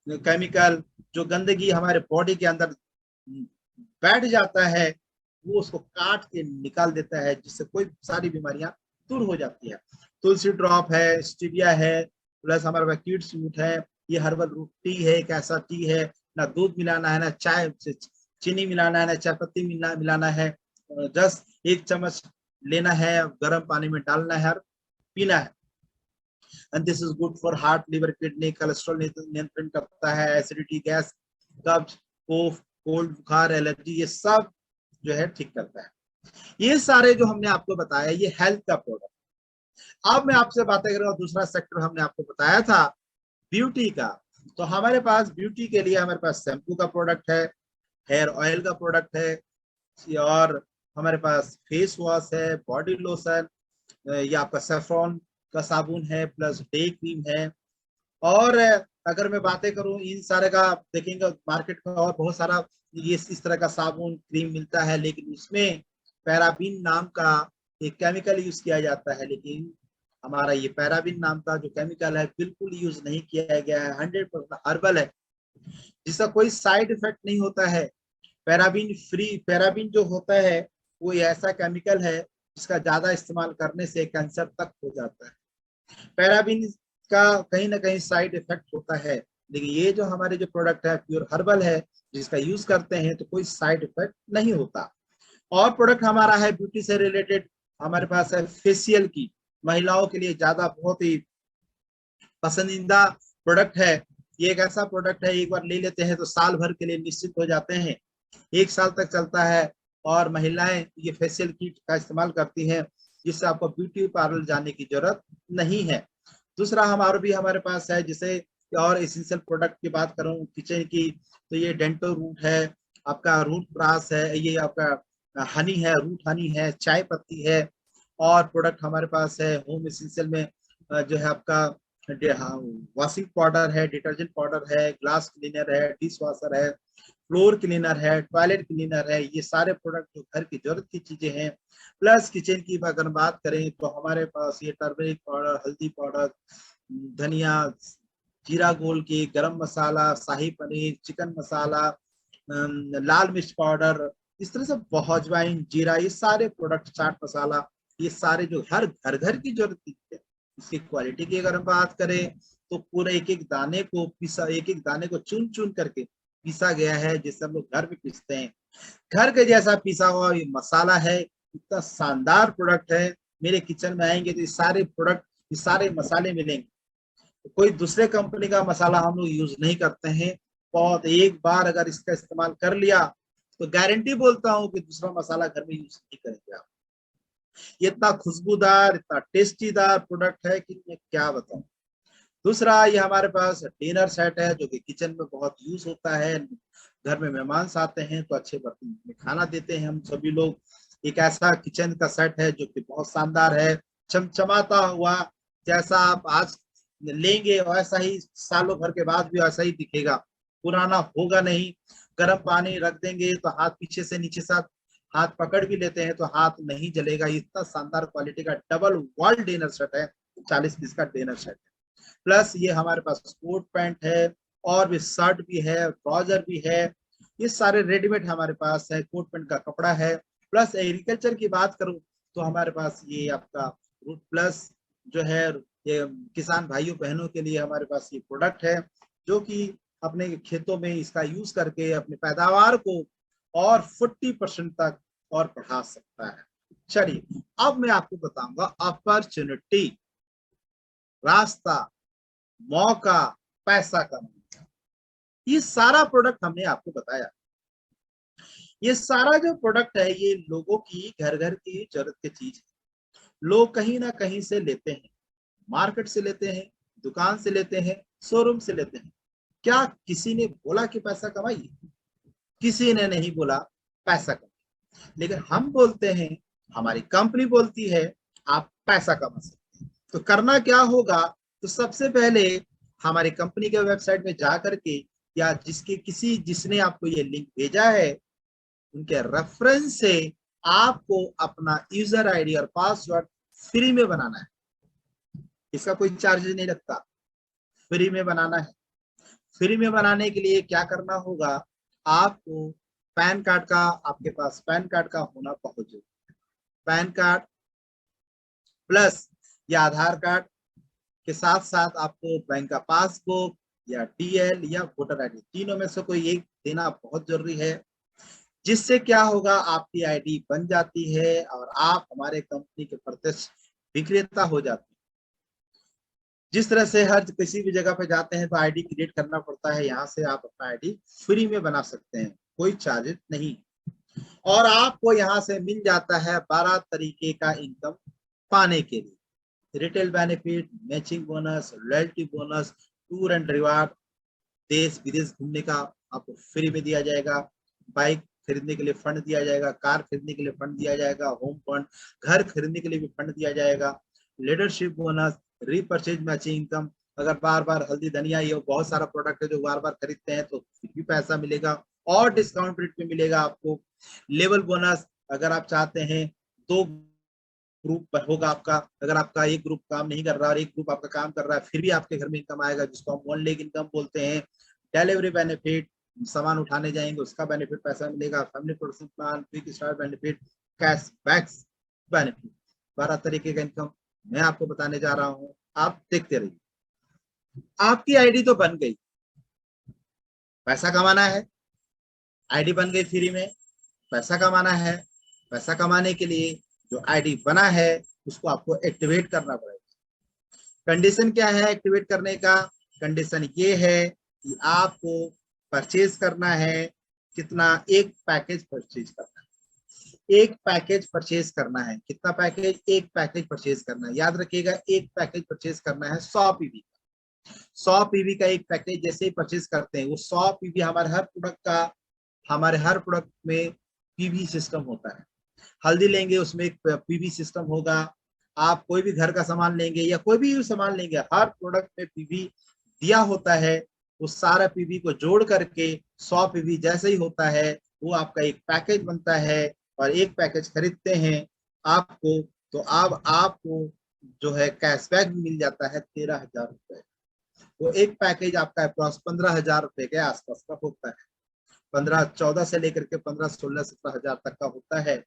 केमिकल, जो गंदगी हमारे बॉडी के अंदर बैठ जाता है, वो उसको काट के निकाल देता है, जिससे कोई सारी बीमारियां दूर हो जाती है। तुलसी ड्रॉप है, स्टीविया है, प्लस हमारे पास किड्स रूट है, ये हर्बल रूट टी है, एक ऐसा टी है, ना दूध मिलाना है, ना चाय चीनी मिलाना है, ना चाय पत्ती मिलाना है, जस्ट 1 चम्मच लेना है, गर्म पानी में डालना है और पीना है। And this is good for heart, liver, kidney, cholesterol नियंत्रण करता है, एसिडिटी, गैस, कब्ज, कोफ, कोल्ड, बुखार, एलर्जी, ये सब जो है ठीक करता है। ये सारे जो हमने आपको बताया ये हेल्थ का प्रोडक्ट। अब मैं आपसे बातें करूंगा, दूसरा सेक्टर हमने आपको बताया था ब्यूटी का। तो हमारे पास ब्यूटी के लिए हमारे पास शैम्पू का प्रोडक्ट है, हेयर ऑयल का प्रोडक्ट है, और हमारे पास फेस वॉश है, बॉडी लोशन, ये आपका सेफ्रॉन का साबुन है प्लस डे क्रीम है। और अगर मैं बातें करूं इन सारे का, देखेंगे मार्केट में और बहुत सारा ये इस तरह का साबुन क्रीम मिलता है, लेकिन उसमें पैराबीन नाम का एक केमिकल यूज किया जाता है। लेकिन हमारा ये पैराबीन नाम का जो केमिकल है बिल्कुल यूज नहीं किया गया है, 100% हर्बल है, जिसका कोई साइड इफेक्ट नहीं होता है। पैराबीन फ्री, पैराबीन जो होता है वो ऐसा केमिकल है जिसका ज्यादा इस्तेमाल करने से कैंसर तक हो जाता है। पैराबीन का कहीं ना कहीं साइड इफेक्ट होता है, लेकिन ये जो हमारे जो प्रोडक्ट है प्योर हर्बल है, जिसका यूज करते हैं तो कोई साइड इफेक्ट नहीं होता। और प्रोडक्ट हमारा है ब्यूटी से रिलेटेड, हमारे पास है फेशियल की, महिलाओं के लिए ज्यादा बहुत ही पसंदीदा प्रोडक्ट है। ये एक ऐसा प्रोडक्ट है, एक बार ले लेते हैं तो साल भर के लिए निश्चित हो जाते हैं, 1 साल तक चलता है। और महिलाएं ये फेशियल किट का इस्तेमाल करती हैं, जिससे आपको ब्यूटी पार्लर जाने की जरूरत नहीं है। दूसरा हमारे पास है, जिसे और एसेंशियल प्रोडक्ट की बात करूं किचन की, तो ये डेंटो रूट है, आपका रूट ब्रास है, ये आपका हनी है, रूट हनी है, चाय पत्ती है। और प्रोडक्ट हमारे पास है होम एसेंशियल में जो है आपका वॉशिंग पाउडर है, डिटर्जेंट पाउडर है, ग्लास क्लीनर है, डिश वॉशर है, फ्लोर क्लीनर है, टॉयलेट क्लीनर है। ये सारे प्रोडक्ट जो घर की जरूरत की चीजें हैं। प्लस किचन की अगर बात करें तो हमारे पास ये टर्मरिक पाउडर, हल्दी पाउडर, धनिया, जीरा गोल की, गरम मसाला, शाही पनीर, चिकन मसाला, लाल मिर्च पाउडर, इस तरह से बहुत, अजवाइन, जीरा, ये सारे प्रोडक्ट, चाट मसाला, ये सारे जो हर घर घर की जरूरत की है। इसकी क्वालिटी की अगर हम बात करें तो पूरे एक एक दाने को पीसा, एक एक दाने को चुन चुन करके पीसा गया है, जिससे हम लोग घर में पीसते हैं। घर के जैसा पीसा हुआ ये मसाला है, इतना शानदार प्रोडक्ट है। मेरे किचन में आएंगे तो ये सारे प्रोडक्ट, ये सारे मसाले मिलेंगे। तो कोई दूसरे कंपनी का मसाला हम लोग यूज नहीं करते हैं। बहुत एक बार अगर इसका इस्तेमाल कर लिया तो गारंटी बोलता हूँ कि दूसरा मसाला घर में यूज नहीं करेंगे आप। ये इतना खुशबूदार, इतना टेस्टीदार प्रोडक्ट है कि मैं क्या बताऊं। दूसरा ये हमारे पास डिनर सेट है, जो कि किचन में बहुत यूज होता है। घर में मेहमान आते हैं तो अच्छे बर्तन में खाना देते हैं हम सभी लोग। एक ऐसा किचन का सेट है जो कि बहुत शानदार है, चमचमाता हुआ, जैसा आप आज लेंगे वैसा ही सालों भर के बाद भी वैसा ही दिखेगा, पुराना होगा नहीं। गर्म पानी रख देंगे तो हाथ पीछे से नीचे साथ हाथ पकड़ भी लेते हैं तो हाथ नहीं जलेगा। इतना शानदार क्वालिटी का डबल वॉल डिनर सेट है, 40 पीस का डिनर सेट है। प्लस ये हमारे पास कोट पैंट है, और भी शर्ट भी है, ट्राउजर भी है। ये सारे रेडीमेड हमारे पास है, कोट पैंट का कपड़ा है। प्लस एग्रीकल्चर की बात करूं तो हमारे पास ये आपका रूट प्लस जो है, ये किसान भाइयों बहनों के लिए हमारे पास ये प्रोडक्ट है, जो कि अपने खेतों में इसका यूज करके अपने पैदावार को और 40% तक और बढ़ा सकता है। चलिए अब मैं आपको बताऊंगा अपॉर्चुनिटी, रास्ता, मौका, पैसा कमाने का। ये सारा प्रोडक्ट हमने आपको बताया। ये सारा जो प्रोडक्ट है ये लोगों की घर घर की जरूरत की चीज है। लोग कहीं ना कहीं से लेते हैं, मार्केट से लेते हैं, दुकान से लेते हैं, शोरूम से लेते हैं। क्या किसी ने बोला कि पैसा कमाइए? किसी ने नहीं बोला पैसा कमाइए, लेकिन हम बोलते हैं, हमारी कंपनी बोलती है आप पैसा कमा सकते हैं। तो करना क्या होगा? तो सबसे पहले हमारी कंपनी के वेबसाइट में जा करके, या जिसने आपको ये लिंक भेजा है उनके रेफरेंस से आपको अपना यूजर आईडी और पासवर्ड फ्री में बनाना है। इसका कोई चार्जेस नहीं लगता, फ्री में बनाना है। फ्री में बनाने के लिए क्या करना होगा? आपको पैन कार्ड का, आपके पास पैन कार्ड का होना बहुत जरूरी है। पैन कार्ड प्लस या आधार कार्ड के साथ साथ आपको बैंक का पासबुक या डीएल या वोटर आईडी, तीनों में से कोई एक देना बहुत जरूरी है। जिससे क्या होगा, आपकी आईडी बन जाती है और आप हमारे कंपनी के प्रत्यक्ष विक्रेता हो जाते हैं। जिस तरह से हर किसी भी जगह पे जाते हैं तो आईडी क्रिएट करना पड़ता है, यहाँ से आप अपना आईडी फ्री में बना सकते हैं, कोई चार्जेस नहीं। और आपको यहाँ से मिल जाता है 12 तरीके का इनकम पाने के लिए। Retail benefit, matching bonus, loyalty bonus, tour and reward, देश विदेश घूमने का आपको फ्री में दिया जाएगा, बाइक खरीदने के लिए फंड दिया जाएगा, कार खरीदने के लिए फंड दिया जाएगा, होम फंड, घर खरीदने के लिए भी फंड दिया जाएगा, leadership bonus, repurchase matching income. अगर बार बार हल्दी धनिया ये बहुत सारा प्रोडक्ट है जो बार बार खरीदते हैं तो फिर भी पैसा मिलेगा और डिस्काउंट रेट पे मिलेगा आपको। लेवल बोनस, अगर आप चाहते हैं 2 ग्रुप पर होगा आपका, अगर आपका एक ग्रुप काम नहीं कर रहा और एक ग्रुप आपका काम कर रहा है फिर भी आपके घर में इनकम आएगा, जिसको हम 1 लेग इनकम बोलते हैं। डिलीवरी बेनिफिट, सामान उठाने जाएंगे उसका बेनिफिट पैसा मिलेगा। Family protection plan, quick start benefit, cashback benefit, 12 तरीके का इनकम मैं आपको बताने जा रहा हूँ, आप देखते रहिए। आपकी आईडी तो बन गई, पैसा कमाना है, आईडी बन गई फ्री में, पैसा कमाना है। पैसा कमाने के लिए जो आईडी बना है उसको आपको एक्टिवेट करना पड़ेगा। कंडीशन क्या है एक्टिवेट करने का? कंडीशन ये है कि आपको परचेज करना है। कितना? एक पैकेज परचेज करना है। एक पैकेज परचेज करना है। कितना पैकेज? एक पैकेज परचेज करना है। याद रखिएगा, एक पैकेज परचेज करना है 100 पीवी। 100 पीवी का एक पैकेज जैसे ही परचेज करते हैं वो 100 पीवी हमारे हर प्रोडक्ट में पीवी सिस्टम होता है। हल्दी लेंगे उसमें एक पीवी सिस्टम होगा। आप कोई भी घर का सामान लेंगे या कोई भी सामान लेंगे, हर प्रोडक्ट में पीवी दिया होता है। उस सारा पीवी को जोड़ करके 100 पीवी जैसे ही होता है वो आपका एक पैकेज बनता है। और एक पैकेज खरीदते हैं आपको तो अब आपको जो है कैशबैक भी मिल जाता है 13,000 रुपए। वो एक पैकेज आपका अप्रॉक्स 15,000 रुपए के आसपास का होता है। 14 से लेकर के 15, 16, 17,000 तक का होता है।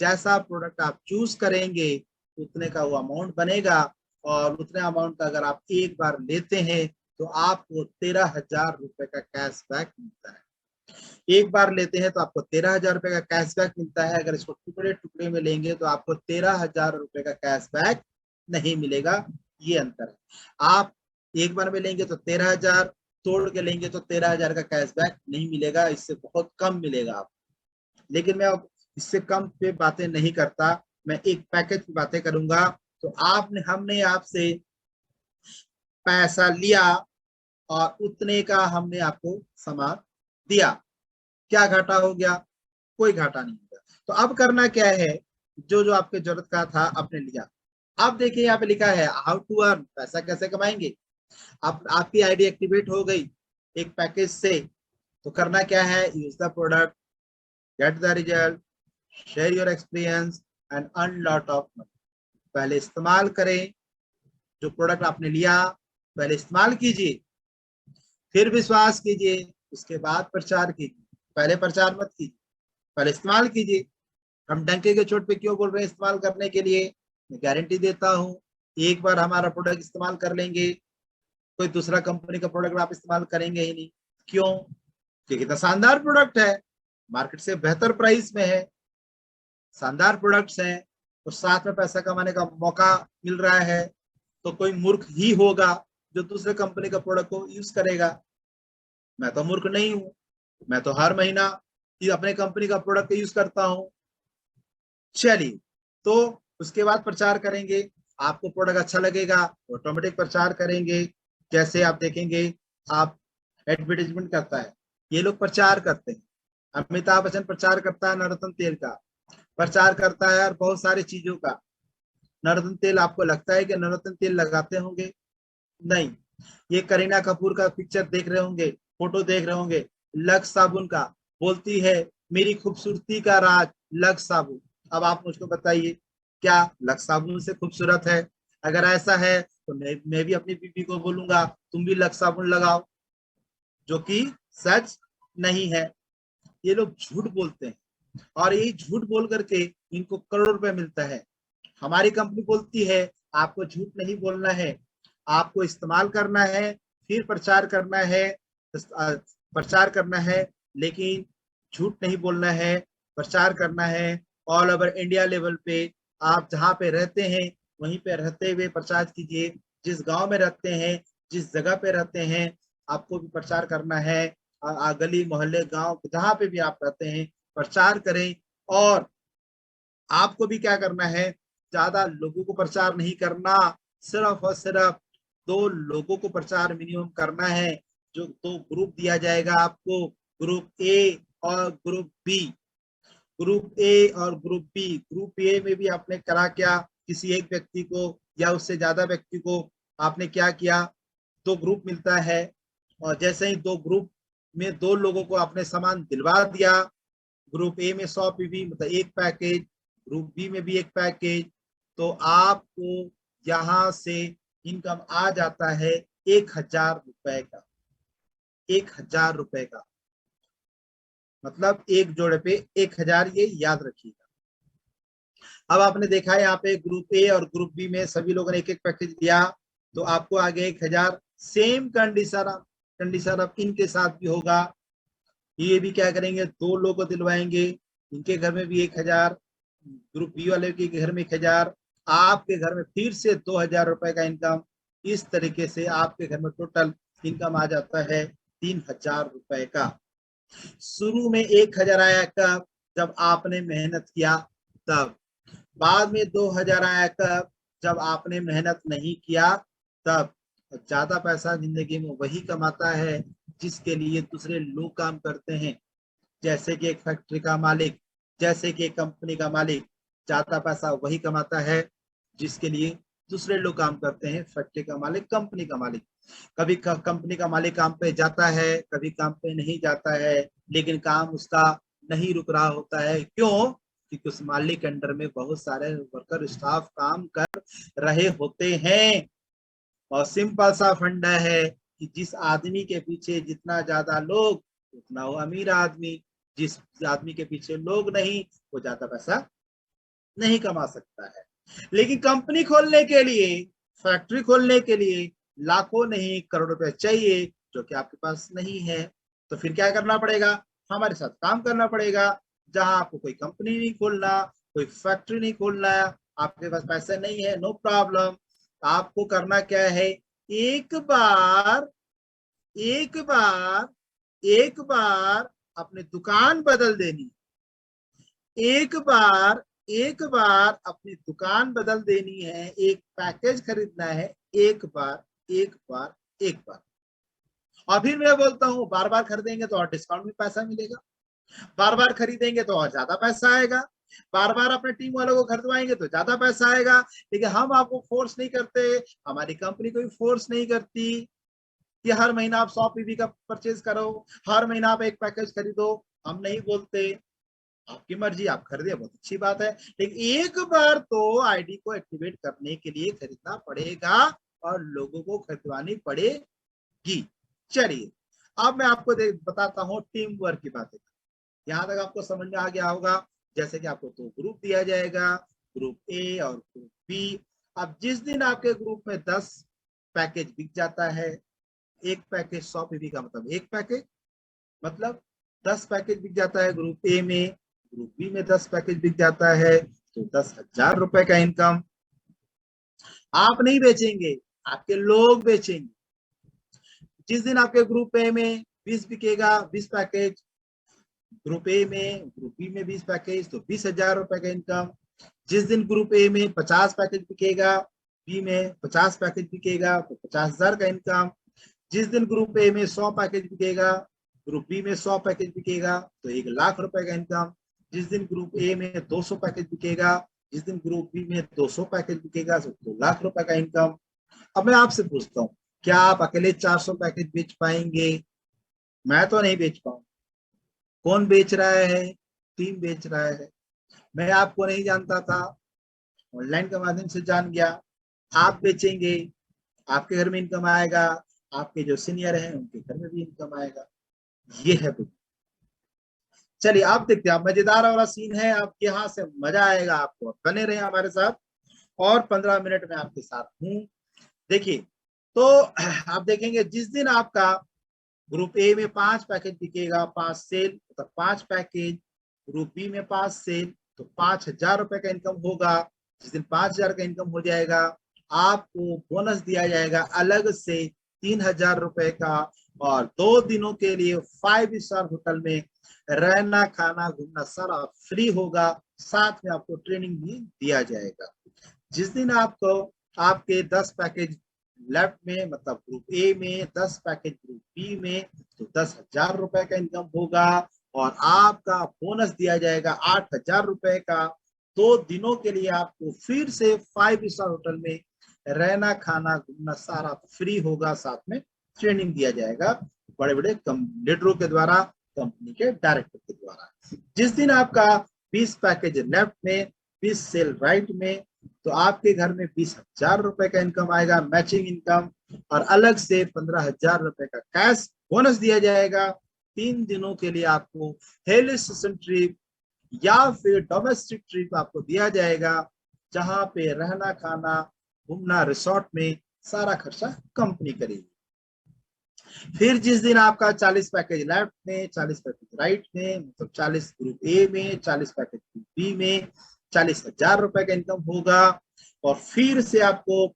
जैसा प्रोडक्ट आप चूज करेंगे उतने का वो अमाउंट बनेगा। और उतने अमाउंट का अगर आप एक बार लेते हैं तो आपको 13,000 रुपए का कैशबैक मिलता है। एक बार लेते हैं तो आपको 13,000 रुपए का कैशबैक मिलता है। अगर इसको टुकड़े टुकड़े में लेंगे तो आपको 13,000 रुपए का कैशबैक नहीं मिलेगा। ये अंतर है। आप एक बार में लेंगे तो 13,000, तोड़ के लेंगे तो 13,000 का कैशबैक नहीं मिलेगा, इससे बहुत कम मिलेगा आप। लेकिन मैं अब इससे कम पे बातें नहीं करता, मैं एक पैकेज की बातें करूंगा। तो हमने आपसे पैसा लिया और उतने का हमने आपको सामान दिया, क्या घाटा हो गया? कोई घाटा नहीं होगा। तो अब करना क्या है? जो जो आपके जरूरत का था आपने लिया। अब देखिए यहाँ पे लिखा है हाउ टू अर्न, पैसा कैसे कमाएंगे। आपकी आईडी एक्टिवेट हो गई एक पैकेज से, तो करना क्या है? Use the product, get the result, share your experience and earn lot of money. पहले इस्तेमाल करें जो प्रोडक्ट आपने लिया, पहले इस्तेमाल कीजिए, फिर विश्वास कीजिए, उसके बाद प्रचार कीजिए। पहले प्रचार मत कीजिए, पहले इस्तेमाल कीजिए। हम डंके के चोट पे क्यों बोल रहे हैं इस्तेमाल करने के लिए? मैं गारंटी देता हूँ, एक बार हमारा प्रोडक्ट इस्तेमाल कर लेंगे, कोई दूसरा कंपनी का प्रोडक्ट आप इस्तेमाल करेंगे ही नहीं। क्यों? क्योंकि इतना शानदार प्रोडक्ट है, मार्केट से बेहतर प्राइस में है, शानदार प्रोडक्ट्स हैं और साथ में पैसा कमाने का मौका मिल रहा है। तो कोई मूर्ख ही होगा जो दूसरे कंपनी का प्रोडक्ट को यूज करेगा। मैं तो मूर्ख नहीं हूँ, मैं तो हर महीना अपने कंपनी का प्रोडक्ट यूज करता हूँ। चलिए, तो उसके बाद प्रचार करेंगे, आपको प्रोडक्ट अच्छा लगेगा ऑटोमेटिक प्रचार करेंगे। जैसे आप देखेंगे, आप एडवर्टाइजमेंट करता है, ये लोग प्रचार करते हैं। अमिताभ बच्चन प्रचार करता है नवरत्न तेल का, प्रचार करता है और बहुत सारी चीजों का। नवरत्न तेल, आपको लगता है कि नवरत्न तेल लगाते होंगे? नहीं। ये करीना कपूर का पिक्चर देख रहे होंगे, फोटो देख रहे होंगे, लक्स साबुन का, बोलती है मेरी खूबसूरती का राज लक्स साबुन। अब आप मुझको बताइए, क्या लक्स साबुन से खूबसूरत है? अगर ऐसा है तो मैं भी अपनी बीबी को बोलूंगा तुम भी लक्स साबुन लगाओ, जो कि सच नहीं है। ये लोग झूठ बोलते हैं और यही झूठ बोल करके इनको करोड़ों रुपए मिलता है। हमारी कंपनी बोलती है आपको झूठ नहीं बोलना है, आपको इस्तेमाल करना है, फिर प्रचार करना है, प्रचार करना है, लेकिन झूठ नहीं बोलना है, प्रचार करना है। ऑल ओवर इंडिया लेवल पे आप जहाँ पे रहते हैं वहीं पे रहते हुए प्रचार कीजिए। जिस गांव में रहते हैं, जिस जगह पे रहते हैं, आपको भी प्रचार करना है। गली मोहल्ले गांव जहाँ पे भी आप रहते हैं प्रचार करें। और आपको भी क्या करना है, ज्यादा लोगों को प्रचार नहीं करना, सिर्फ और सिर्फ 2 लोगों को प्रचार मिनिमम करना है। जो 2 ग्रुप दिया जाएगा आपको, ग्रुप ए और ग्रुप बी। ग्रुप ए और ग्रुप बी, ग्रुप ए में भी आपने करा क्या, किसी एक व्यक्ति को या उससे ज्यादा व्यक्ति को आपने क्या किया, 2 ग्रुप मिलता है, और जैसे ही 2 ग्रुप में 2 लोगों को आपने सामान दिलवा दिया, ग्रुप ए में 100 पीवी मतलब एक पैकेज, ग्रुप बी में भी एक पैकेज, तो आपको यहां से इनकम आ जाता है 1000 रुपए का। 1000 रुपए का मतलब एक जोड़े पे 1000, ये याद रखिएगा। अब आपने देखा है यहाँ पे ग्रुप ए और ग्रुप बी में सभी लोगों ने एक एक पैकेज दिया, तो आपको आगे 1000। सेम कंडीशन अब इनके साथ भी होगा। ये भी क्या करेंगे, 2 लोगों को दिलवाएंगे, इनके घर में भी 1000, ग्रुप बी वाले के घर में 1000, आपके घर में फिर से 2000 रुपए का इनकम। इस तरीके से आपके घर में टोटल इनकम आ जाता है 3000 रुपए का। शुरू में 1000 आया कब, जब आपने मेहनत किया तब। बाद में 2000 आया कब, जब आपने मेहनत नहीं किया तब। ज्यादा पैसा जिंदगी में वही कमाता है जिसके लिए दूसरे लोग काम करते हैं। जैसे कि एक फैक्ट्री का मालिक, जैसे कि एक कंपनी का मालिक, ज्यादा पैसा वही कमाता है जिसके लिए दूसरे लोग काम करते हैं। फैक्ट्री का मालिक, कंपनी का मालिक। कभी कंपनी का मालिक काम पे जाता है, कभी काम पे नहीं जाता है, लेकिन काम उसका नहीं रुक रहा होता है। क्यों? क्योंकि उस मालिक के अंडर में बहुत सारे वर्कर स्टाफ काम कर रहे होते हैं। और सिंपल सा फंडा है कि जिस आदमी के पीछे जितना ज्यादा लोग, उतना वो अमीर आदमी। जिस आदमी के पीछे लोग नहीं, वो ज्यादा पैसा नहीं कमा सकता है। लेकिन कंपनी खोलने के लिए, फैक्ट्री खोलने के लिए लाखों नहीं करोड़ रुपए चाहिए, जो कि आपके पास नहीं है। तो फिर क्या करना पड़ेगा, हमारे साथ काम करना पड़ेगा। जहां आपको कोई कंपनी नहीं खोलना, कोई फैक्ट्री नहीं खोलना, आपके पास पैसे नहीं है, नो प्रॉब्लम। आपको करना क्या है, एक बार एक बार एक बार अपनी दुकान बदल देनी। एक बार अपनी दुकान बदल देनी है, एक पैकेज खरीदना है, एक बार एक बार एक बार। और फिर मैं बोलता हूँ, बार बार खरीदेंगे तो और डिस्काउंट में पैसा मिलेगा, बार बार खरीदेंगे तो और ज्यादा पैसा आएगा, बार बार अपने टीम वालों को खरीदवाएंगे तो ज्यादा पैसा आएगा। लेकिन हम आपको फोर्स नहीं करते, हमारी कंपनी कोई फोर्स नहीं करती कि हर महीना आप 100 पीवी का परचेज करो, हर महीना आप एक पैकेज खरीदो। हम नहीं बोलते, आपकी मर्जी, आप खरीदे बहुत अच्छी बात है, लेकिन एक बार तो आईडी को एक्टिवेट करने के लिए खरीदना पड़ेगा और लोगों को खरीदवानी पड़ेगी। चलिए अब मैं आपको बताता हूँ टीम वर्क की बातें। यहाँ तक आपको समझ में आ गया होगा। जैसे कि आपको 2 ग्रुप दिया जाएगा, ग्रुप ए और ग्रुप बी। अब जिस दिन आपके ग्रुप में 10 पैकेज बिक जाता है, एक पैकेज 100 पीवी का मतलब एक पैकेज, मतलब 10 पैकेज बिक जाता है ग्रुप ए में, ग्रुप बी में 10 पैकेज बिक जाता है, तो 10,000 रुपए का इनकम। आप नहीं बेचेंगे, आपके लोग बेचेंगे। जिस दिन आपके ग्रुप ए में 20 बिकेगा, 20 पैकेज, ग्रुप ए में, ग्रुप बी में 20 पैकेज, तो 20,000 रुपए का इनकम। जिस दिन ग्रुप ए में 50 पैकेज बिकेगा, बी में 50 पैकेज बिकेगा, तो 50,000 का इनकम। जिस दिन ग्रुप ए में 100 पैकेज बिकेगा, ग्रुप बी में 100 पैकेज बिकेगा, तो 1,00,000 रुपए का इनकम। जिस दिन ग्रुप ए में 200 पैकेज बिकेगा, जिस दिन ग्रुप बी में 200 पैकेज बिकेगा, तो 2,00,000 रुपए का इनकम। अब मैं आपसे पूछता हूँ, क्या आप अकेले 400 पैकेज बेच पाएंगे? मैं तो नहीं बेच पाऊंगा। कौन बेच रहा है? टीम बेच रहा है। मैं आपको नहीं जानता था, ऑनलाइन के माध्यम से जान गया। आप बेचेंगे, आपके घर में इनकम आएगा, आपके जो सीनियर हैं उनके घर में भी इनकम आएगा। ये है बुक। चलिए आप देखते हैं, मजेदार वाला सीन है, आप यहाँ से मजा आएगा आपको। बने रहे हमारे साथ, और 15 मिनट में आपके साथ हूँ। देखिए, तो आप देखेंगे जिस दिन आपका ग्रुप ए में 5 पैकेज बिकेगा, 5 सेल, मतलब 5 पैकेज, ग्रुप बी में 5 सेल, तो 5,000 रुपए का इनकम होगा। जिस दिन 5,000 का इनकम हो जाएगा, आपको बोनस दिया जाएगा अलग से 3,000 रुपए का, और 2 दिनों के लिए 5 स्टार होटल में रहना, खाना, घूमना सारा फ्री होगा। साथ में आपको ट्रेनिंग भी दिया जाएगा। जिस दिन आपको आपके 10 पैकेज लेफ्ट में, मतलब ग्रुप ए में 10 पैकेज, ग्रुप बी में, तो 10,000 रुपए का इनकम होगा, और आपका बोनस दिया जाएगा 8,000 रुपए का। 2 दिनों के लिए आपको फिर से 5 स्टार होटल में रहना खाना घूमना सारा फ्री होगा, साथ में ट्रेनिंग दिया जाएगा बड़े बड़े लीडरों के द्वारा, कंपनी के डायरेक्टर के द्वारा। जिस दिन आपका 20 पैकेज लेफ्ट में, 20 सेल राइट में, तो आपके घर में 20,000 रुपए का इनकम आएगा, मैचिंग इनकम, और अलग से 15,000 रुपए का कैश बोनस दिया जाएगा। 3 दिनों के लिए आपको हिल स्टेशन ट्रिप या फिर डोमेस्टिक ट्रिप आपको दिया जाएगा, जहां पे रहना खाना घूमना रिसोर्ट में सारा खर्चा कंपनी करेगी। फिर जिस दिन आपका 40 पैकेज लेफ्ट में, 40 पैकेज राइट में, मतलब 40 ग्रुप ए में, 40 पैकेज ग्रुप बी में 40,000 रुपए का इनकम होगा, और फिर से आपको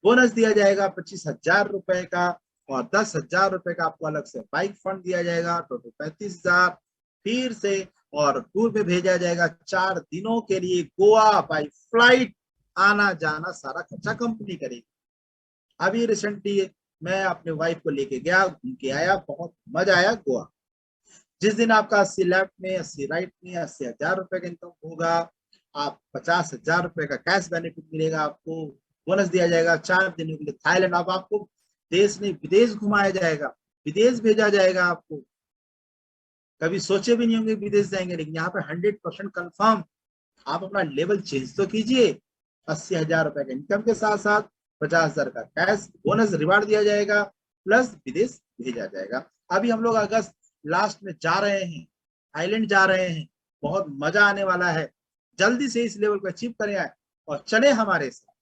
बोनस दिया जाएगा 25,000 रुपए का, और 10,000 रुपए का आपको अलग से बाइक फंड दिया जाएगा, टोटल 35,000। फिर से और टूर पे भेजा जाएगा 4 दिनों के लिए गोवा बाई फ्लाइट, आना जाना सारा खर्चा कंपनी करेगी। अभी रिसेंटली मैं अपने वाइफ को लेके गया, घूम के आया, बहुत मजा आया गोवा। जिस दिन आपका 80 लेफ्ट में, 80 राइट में 80,000 रुपए का इनकम होगा, आप 50,000 रुपए का कैश बेनिफिट मिलेगा, आपको बोनस दिया जाएगा 4 दिनों के लिए थाईलैंड। अब आपको देश नहीं विदेश घुमाया जाएगा, विदेश भेजा जाएगा आपको। कभी सोचे भी नहीं होंगे विदेश जाएंगे, लेकिन यहाँ पे 100% कंफर्म। आप अपना लेवल चेंज तो कीजिए। 80,000 रुपए का इनकम के साथ साथ 50,000 का कैश बोनस रिवार्ड दिया जाएगा, प्लस विदेश भेजा जाएगा। अभी हम लोग अगस्त लास्ट में जा रहे हैं, थाईलैंड जा रहे हैं, बहुत मजा आने वाला है। जल्दी से इस लेवल को अचीव करें और चले हमारे साथ।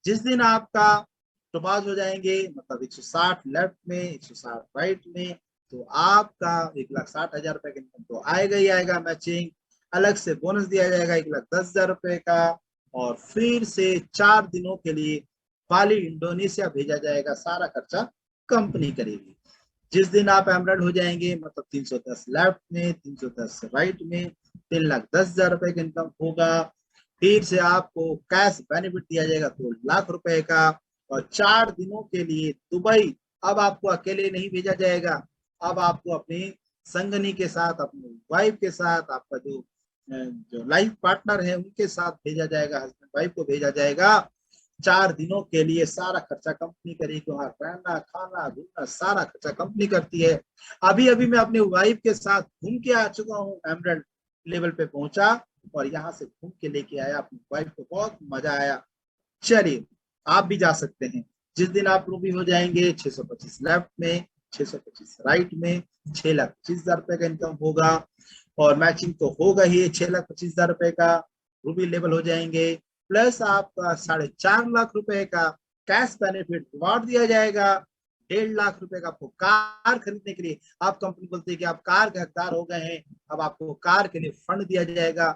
जिस दिन आपका टोपाज हो जाएंगे, मतलब 160 लेफ्ट में, 160 राइट में, तो आपका 1,60,000 रुपए का इनकम तो आएगा ही आएगा मैचिंग। अलग से बोनस दिया जाएगा 1,10,000 रुपए का, और फिर से 4 दिनों के लिए बाली इंडोनेशिया भेजा जाएगा, सारा खर्चा कंपनी करेगी। जिस दिन आप एमराल्ड हो जाएंगे, मतलब 310 लेफ्ट में, 310 राइट में, 3,10,000 रुपए का इनकम होगा। फिर से आपको कैश बेनिफिट दिया जाएगा 2 लाख रुपए का, और 4 दिनों के लिए दुबई। अब आपको अकेले नहीं भेजा जाएगा, अब आपको अपनी संगनी के साथ, अपनी वाइफ के साथ, आपका जो लाइफ पार्टनर है उनके साथ भेजा जाएगा, हस्बैंड वाइफ को भेजा जाएगा। 4 दिनों के लिए सारा खर्चा कंपनी करेगी, वहां रहना खाना घूमना सारा खर्चा कंपनी करती है। अभी अभी मैं अपनी वाइफ के साथ घूम के आ चुका हूँ, एमराल्ड लेवल पे पहुंचा और यहाँ से घूम के लेके आया अपनी वाइफ को, बहुत मजा आया। चलिए आप भी जा सकते हैं। जिस दिन आप रूबी हो जाएंगे, 625 लेफ्ट में, 625 राइट में, 6,25,000 रुपए का इनकम होगा, और मैचिंग तो होगा ही। 6,25,000 रुपए का रूबी लेवल हो जाएंगे, प्लस आपका 4.5 लाख रुपए का कैश बेनिफिट रिवार्ड दिया जाएगा। 1.5 लाख रुपए का आपको कार खरीदने के लिए, आप कंपनी बोलती है कि आप कार के हकदार हो गए हैं, अब आपको कार के लिए फंड दिया जाएगा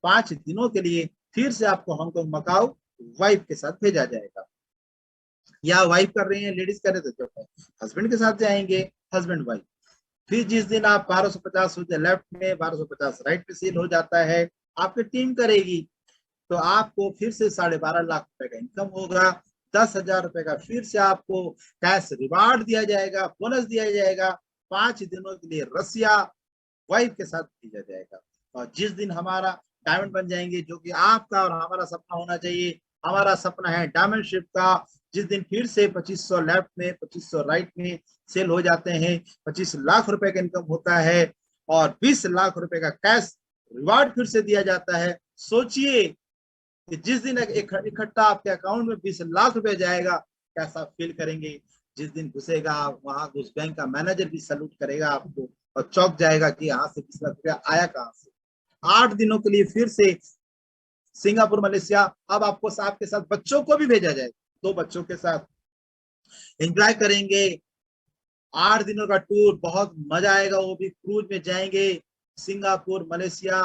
5 दिनों के लिए। फिर से आपको हांगकांग मकाऊ वाइफ के साथ भेजा जाएगा, या वाइफ कर रही है, लेडीज कर रहे थे तो हस्बैंड के साथ जाएंगे, हस्बैंड वाइफ। फिर जिस दिन आप 1250 होते लेफ्ट में, 1250 राइट पे सेल हो जाता है, आपकी टीम करेगी, तो आपको फिर से 12.5 लाख रुपए का इनकम होगा। 10,000 रुपए का फिर से आपको कैश रिवार्ड दिया जाएगा, बोनस दिया जाएगा। 5 दिनों के लिए रसिया वाइफ के साथ भेजा जाएगा। और जिस दिन हमारा डायमंड बन जाएंगे, जो कि आपका और हमारा सपना होना चाहिए, हमारा सपना है डायमंड शिप का। जिस दिन फिर से 2500 लेफ्ट में, 2500 राइट में सेल हो जाते हैं, 25 लाख रुपए का इनकम होता है, और 20 लाख रुपए का कैश रिवार्ड फिर से दिया जाता है। सोचिए कि जिस दिन इकट्ठा आपके अकाउंट में 20 लाख रुपए जाएगा, कैसा फील करेंगे। जिस दिन घुसेगा वहां, उस बैंक का मैनेजर भी सैल्यूट करेगा आपको और चौंक जाएगा कि यहाँ से 20 लाख रुपया आया कहाँ से। 8 दिनों के लिए फिर से सिंगापुर मलेशिया। अब आपको आपके साथ बच्चों को भी भेजा जाएगा, 2 बच्चों के साथ एंजॉय करेंगे। 8 दिनों का टूर, बहुत मजा आएगा। वो भी क्रूज में जाएंगे सिंगापुर मलेशिया,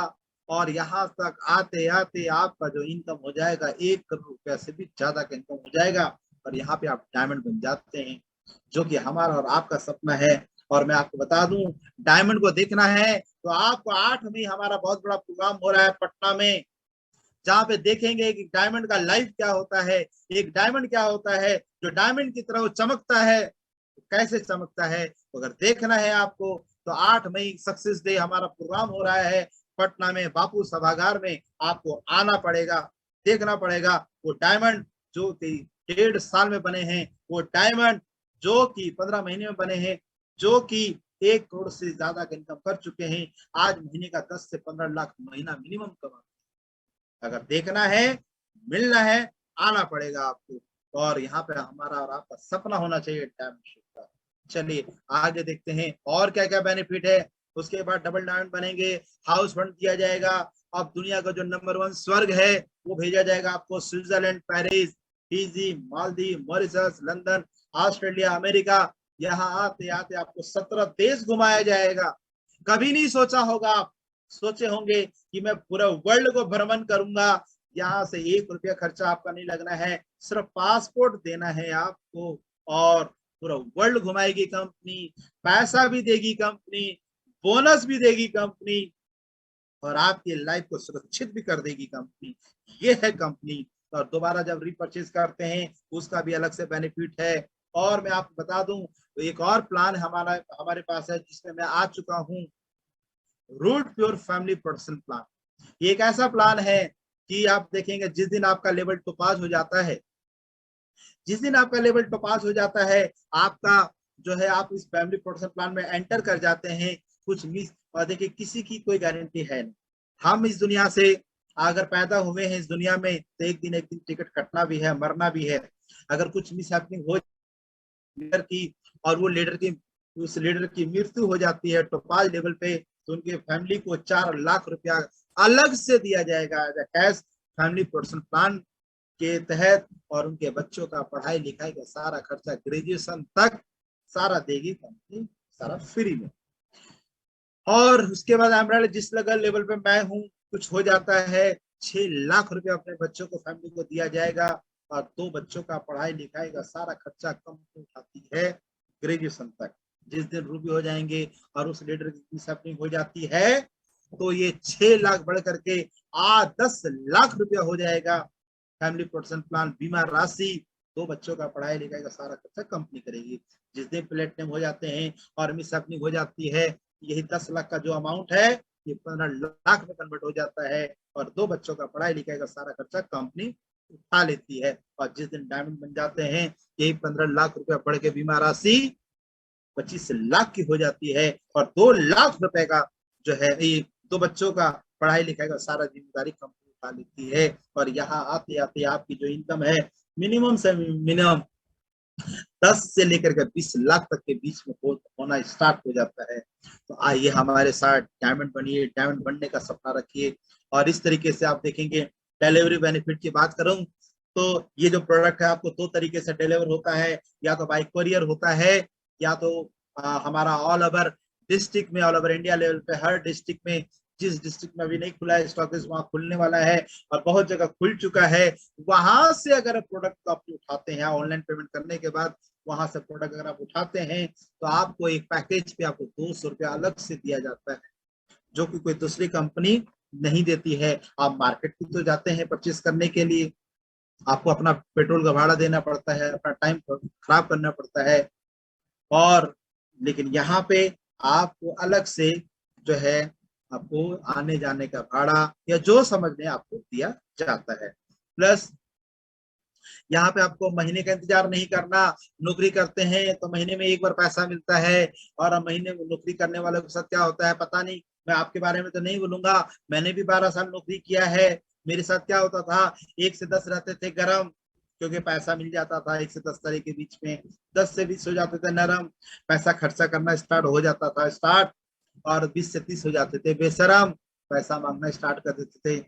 और यहाँ तक आते आते आपका जो इनकम हो जाएगा 1 करोड़ रुपया से भी ज्यादा का इनकम हो जाएगा, और यहाँ पे आप डायमंड बन जाते हैं, जो कि हमारा और आपका सपना है। और मैं आपको बता दूं, डायमंड को देखना है तो आपको 8 मई हमारा बहुत बड़ा प्रोग्राम हो रहा है पटना में, जहाँ पे देखेंगे कि डायमंड का लाइफ क्या होता है, एक डायमंड क्या होता है, जो डायमंड की तरह वो चमकता है, कैसे चमकता है। तो अगर देखना है आपको तो 8 मई सक्सेस डे हमारा प्रोग्राम हो रहा है पटना में, बापू सभागार में। आपको आना पड़ेगा, देखना पड़ेगा वो डायमंड जो कि 1.5 साल में बने हैं, वो डायमंड जो कि 15 महीने में बने हैं, जो कि 1 करोड़ से ज्यादा का इनकम कर चुके हैं, आज महीने का 10 से 15 लाख महीना मिनिमम कमा। अगर देखना है, मिलना है, आना पड़ेगा आपको। और यहाँ पे हमारा और आपका सपना होना चाहिए डायमंडशिप का। चलिए आगे देखते हैं और क्या क्या बेनिफिट है। उसके बाद डबल डायमंड बनेंगे, हाउस फंड दिया जाएगा। अब दुनिया का जो नंबर 1 स्वर्ग है वो भेजा जाएगा आपको, Switzerland, Paris, Fiji, Maldives, Mauritius, London, Australia, America. यहाँ आते आते आपको 17 देश घुमाया जाएगा। कभी नहीं सोचा होगा आप, सोचे होंगे कि मैं पूरा वर्ल्ड को भ्रमण करूंगा। यहाँ से 1 रुपया खर्चा आपका नहीं लगना है, सिर्फ पासपोर्ट देना है आपको और पूरा वर्ल्ड घुमाएगी कंपनी, पैसा भी देगी कंपनी, बोनस भी देगी कंपनी और आपकी लाइफ को सुरक्षित भी कर देगी कंपनी। ये है कंपनी। और दोबारा जब रिपर्चेज करते हैं उसका भी अलग से बेनिफिट है। और मैं आपको बता दूं, तो एक और प्लान हमारे पास है जिसमें मैं आ चुका हूं, Root Pure family protection plan. ये एक ऐसा प्लान है कि आप देखेंगे जिस दिन आपका लेवल टोपाज हो जाता है, जिस दिन आपका लेवल टोपाज हो जाता है, आपका जो है आप इस फैमिली प्रोटेक्शन प्लान में एंटर कर जाते हैं। कुछ मिस, और देखिए किसी की कोई गारंटी है नहीं। हम इस दुनिया से अगर पैदा हुए हैं इस दुनिया में, तो एक दिन टिकट कटना भी है, मरना भी है। अगर कुछ मिस हैपनिंग हो लीडर की, और वो लीडर की, उस लीडर की मृत्यु हो जाती है टोपाज लेवल पे, तो उनके फैमिली को 4 लाख रुपया अलग से दिया जाएगा as cash family protection plan के तहत। और उनके बच्चों का पढ़ाई लिखाई का सारा खर्चा ग्रेजुएशन तक सारा देगी कंपनी, सारा फ्री में। और उसके बाद एमराल्ड जिस लेवल पे मैं हूँ, कुछ हो जाता है, 6 लाख रुपया अपने बच्चों को, फैमिली को दिया जाएगा और 2 बच्चों का पढ़ाई लिखाई का सारा खर्चा कंपनी उठाती है ग्रेजुएशन तक। जिस दिन रूबी हो जाएंगे और उस लीडर की मिसहैपनिंग हो जाती है, तो ये 6 लाख बढ़ करके 10 लाख रुपया हो जाएगा। फैमिली प्रोटेक्शन प्लान बीमा राशि, 2 बच्चों का पढ़ाई लिखाई का सारा खर्चा कंपनी करेगी। जिस दिन प्लेटिनम हो जाते हैं और मिसहैपनिंग हो जाती है, यही 10 लाख का जो अमाउंट है ये 15 लाख में कन्वर्ट हो जाता है और 2 बच्चों का पढ़ाई लिखाई का सारा खर्चा कंपनी उठा लेती है। और जिस दिन डायमंड बन जाते हैं, यही 15 लाख रुपया बढ़ के बीमा राशि 25 लाख की हो जाती है और 2 लाख रुपए का जो है, ये 2 बच्चों का पढ़ाई लिखाई का सारा जिम्मेदारी कंपनी उठा लेती है। और यहाँ आते आते आपकी जो इनकम है, मिनिमम से मिनिमम 10 से लेकर के 20 लाख तक के बीच में होना स्टार्ट हो जाता है। तो आइए हमारे साथ डायमंड बनिए, डायमंड बनने का सपना रखिए। और इस तरीके से आप देखेंगे, डिलीवरी बेनिफिट की बात करूं तो ये जो प्रोडक्ट है आपको 2 तरीके से डिलीवर होता है, या तो बाई कोरियर होता है, या तो हमारा ऑल ओवर डिस्ट्रिक्ट में, ऑल ओवर इंडिया लेवल पे हर डिस्ट्रिक्ट में, जिस डिस्ट्रिक्ट में अभी नहीं खुला है स्टॉक वहां खुलने वाला है और बहुत जगह खुल चुका है, वहां से अगर प्रोडक्ट को आप उठाते हैं ऑनलाइन पेमेंट करने के बाद, वहां से प्रोडक्ट अगर आप उठाते हैं, तो आपको एक पैकेज पे आपको 200 रुपया अलग से दिया जाता है, जो कि कोई दूसरी कंपनी नहीं देती है। आप मार्केट भी तो जाते हैं परचेस करने के लिए, आपको अपना पेट्रोल का भाड़ा देना पड़ता है, अपना टाइम खराब करना पड़ता है, और लेकिन यहाँ पे आपको अलग से जो है आपको आने जाने का भाड़ा या जो समझ में आपको दिया जाता है। प्लस यहाँ पे आपको महीने का इंतजार नहीं करना। नौकरी करते हैं तो महीने में एक बार पैसा मिलता है, और अब महीने में नौकरी करने वालों के साथ क्या होता है पता नहीं, मैं आपके बारे में तो नहीं बोलूंगा, मैंने भी 12 साल नौकरी किया है। मेरे साथ क्या होता था, 1 से 10 रहते थे गरम, क्योंकि पैसा मिल जाता था 1 से 10 तारीख के बीच में, 10 से 20 हो जाते थे नरम, पैसा खर्चा करना स्टार्ट हो जाता था स्टार्ट, और 20 से 30 हो जाते थे बेशरम, पैसा मांगना स्टार्ट कर देते थे।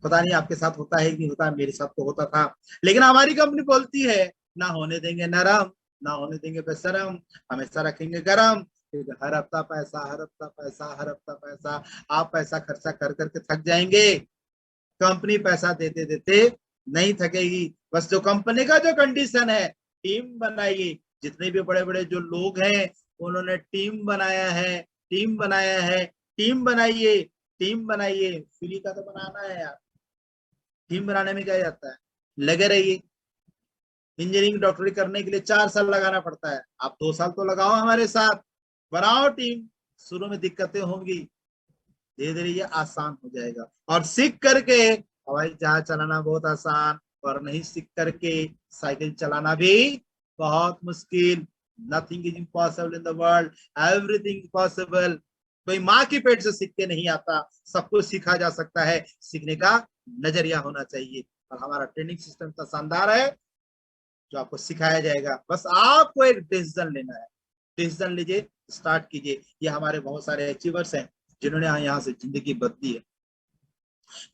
पता नहीं आपके साथ होता है कि नहीं होता, मेरे साथ तो होता था। लेकिन हमारी कंपनी बोलती है, ना होने देंगे नरम, ना होने देंगे बेशरम, हमेशा रखेंगे गरम, क्योंकि हर हफ्ता पैसा, हर हफ्ता पैसा, हर हफ्ता पैसा। आप पैसा खर्चा कर करके थक जाएंगे, कंपनी पैसा देते देते नहीं थकेगी। बस जो कंपनी का जो कंडीशन है, टीम बनाइए। जितने भी बड़े बड़े जो लोग हैं उन्होंने टीम बनाया है, टीम बनाया है, टीम बनाइए, टीम बनाइए। फ्री का तो बनाना है यार, टीम बनाने में क्या जाता है, लगे रहिए। इंजीनियरिंग डॉक्टरी करने के लिए 4 साल लगाना पड़ता है, आप 2 साल तो लगाओ हमारे साथ, बनाओ टीम। शुरू में दिक्कतें होंगी, धीरे धीरे ये आसान हो जाएगा। और सीख करके हवाई जहाज चलाना बहुत आसान, और नहीं सीख करके साइकिल चलाना भी बहुत मुश्किल। Nothing is impossible in the world, everything possible. कोई माँ की पेट से सीख के नहीं आता, सब कुछ सीखा जा सकता है। सीखने का नजरिया होना चाहिए। और हमारा ट्रेनिंग सिस्टम इतना शानदार है जो आपको सिखाया जाएगा। बस आपको एक डिसीजन लेना है, डिसीजन लीजिए, स्टार्ट कीजिए। ये हमारे बहुत सारे अचीवर्स हैं जिन्होंने यहाँ से जिंदगी बदली है।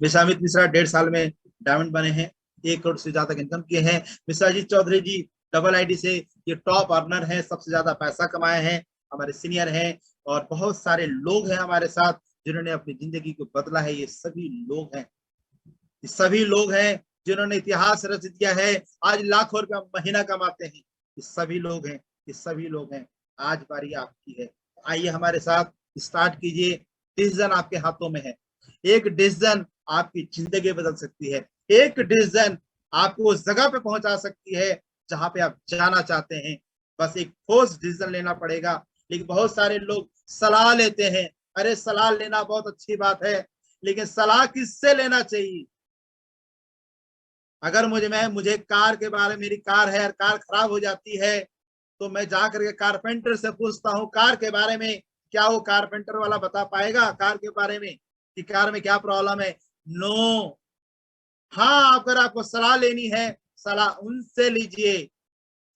विश्वामित्र मिश्रा 1.5 साल में डायमंड बने हैं, 1 करोड़ से ज्यादा इनकम किए हैं। मिश्राजीत चौधरी जी डबल आईडी से ये टॉप अर्नर है, सबसे ज्यादा पैसा कमाए हैं, हमारे सीनियर हैं। और बहुत सारे लोग हैं हमारे साथ जिन्होंने अपनी जिंदगी को बदला है। ये सभी लोग हैं, ये सभी लोग हैं जिन्होंने इतिहास रच दिया है, आज लाखों रुपया महीना कमाते हैं। ये सभी लोग हैं, ये सभी लोग हैं। आज बारी आपकी है, आइए हमारे साथ स्टार्ट कीजिए। डिसीजन आपके हाथों में है। एक डिसीजन आपकी जिंदगी बदल सकती है। एक डिसीजन आपको उस जगह पे पहुंचा सकती है जहां पे आप जाना चाहते हैं। बस एक ठोस डिसीजन लेना पड़ेगा। लेकिन बहुत सारे लोग सलाह लेते हैं। अरे सलाह लेना बहुत अच्छी बात है, लेकिन सलाह किससे लेना चाहिए? अगर मुझे कार के बारे में, मेरी कार है और कार खराब हो जाती है, तो मैं जाकर के कारपेंटर से पूछता हूँ कार के बारे में। क्या वो कारपेंटर वाला बता पाएगा कार के बारे में कि कार में क्या प्रॉब्लम है? नो। हाँ, अगर आपको सलाह लेनी है, सलाह उनसे लीजिए,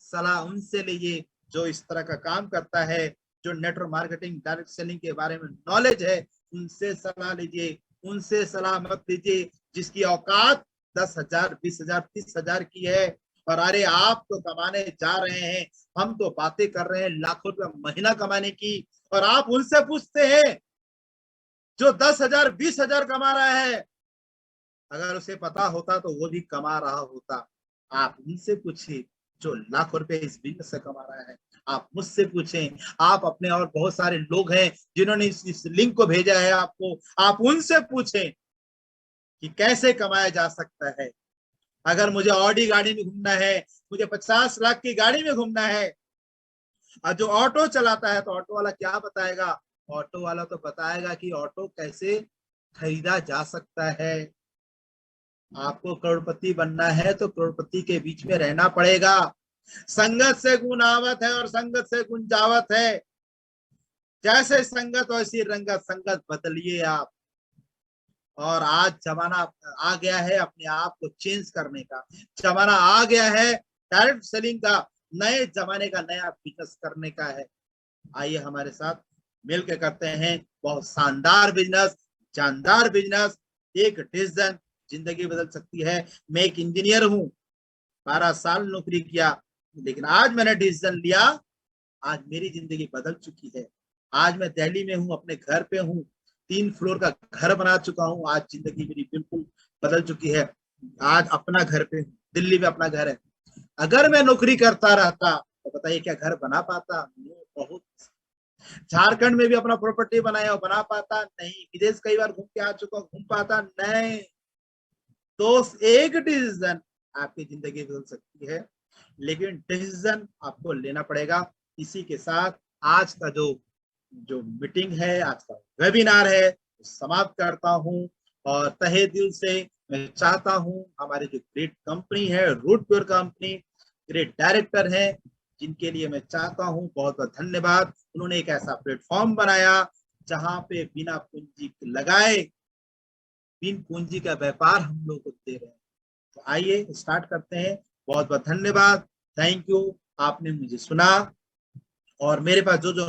सलाह उनसे लीजिए जो इस तरह का काम करता है, जो नेटवर्क मार्केटिंग, डायरेक्ट सेलिंग के बारे में नॉलेज है। उनसे सलाह लीजिए, उनसे सलाह मत लीजिए जिसकी औकात 10,000, 20,000, 30,000 की है। और अरे आप तो कमाने जा रहे हैं, हम तो बातें कर रहे हैं लाखों रुपया महीना कमाने की, और आप उनसे पूछते हैं जो 10,000, 20,000 कमा रहा है। अगर उसे पता होता तो वो भी कमा रहा होता। आप उनसे पूछिए जो लाखों रुपए इस बिजनेस से कमा रहा है। आप मुझसे पूछें, आप अपने और बहुत सारे लोग हैं जिन्होंने इस लिंक को भेजा है आपको, आप उनसे पूछें कि कैसे कमाया जा सकता है। अगर मुझे ऑडी गाड़ी में घूमना है, मुझे 50 लाख की गाड़ी में घूमना है, और जो ऑटो चलाता है तो ऑटो वाला क्या बताएगा? ऑटो वाला तो बताएगा कि ऑटो कैसे खरीदा जा सकता है। आपको करोड़पति बनना है तो करोड़पति के बीच में रहना पड़ेगा। संगत से गुण आवत है और संगत से गुण जावत है। जैसे संगत वैसी रंगत, संगत बदलिए आप। और आज जमाना आ गया है अपने आप को चेंज करने का, जमाना आ गया है डायरेक्ट सेलिंग का, नए जमाने का नया बिजनेस करने का है। आइए हमारे साथ मिलकर करते हैं बहुत शानदार बिजनेस, जानदार बिजनेस। एक डिसीजन जिंदगी बदल सकती है। मैं एक इंजीनियर हूँ, 12 साल नौकरी किया, लेकिन आज मैंने डिसीजन लिया, आज मेरी जिंदगी बदल चुकी है। आज मैं दिल्ली में हूँ, अपने घर पे हूँ, 3 फ्लोर का घर बना चुका हूँ। आज जिंदगी मेरी बिल्कुल बदल चुकी है। आज अपना घर पे हूँ, दिल्ली में अपना घर है। अगर मैं नौकरी करता रहता तो बताइए क्या घर बना पाता? बहुत। झारखंड में भी अपना प्रॉपर्टी बनाया हो, बना पाता? नहीं। विदेश कई बार घूम के आ चुका, घूम पाता? नहीं। तो एक डिसीजन आपकी जिंदगी बदल सकती है, लेकिन डिसीजन आपको लेना पड़ेगा। इसी के साथ आज का जो जो मीटिंग है, आज का वेबिनार है, समाप्त करता हूं। और तहे दिल से मैं चाहता हूं हमारे जो ग्रेट कंपनी है, Root Pure company, great director है, जिनके लिए मैं चाहता हूं बहुत बहुत धन्यवाद। उन्होंने एक ऐसा प्लेटफॉर्म बनाया जहां पे बिना पूंजी लगाए, बिन पूंजी का व्यापार हम लोग को दे रहे हैं। तो आइए स्टार्ट करते हैं। बहुत बहुत धन्यवाद, थैंक यू, आपने मुझे सुना। और मेरे पास जो जो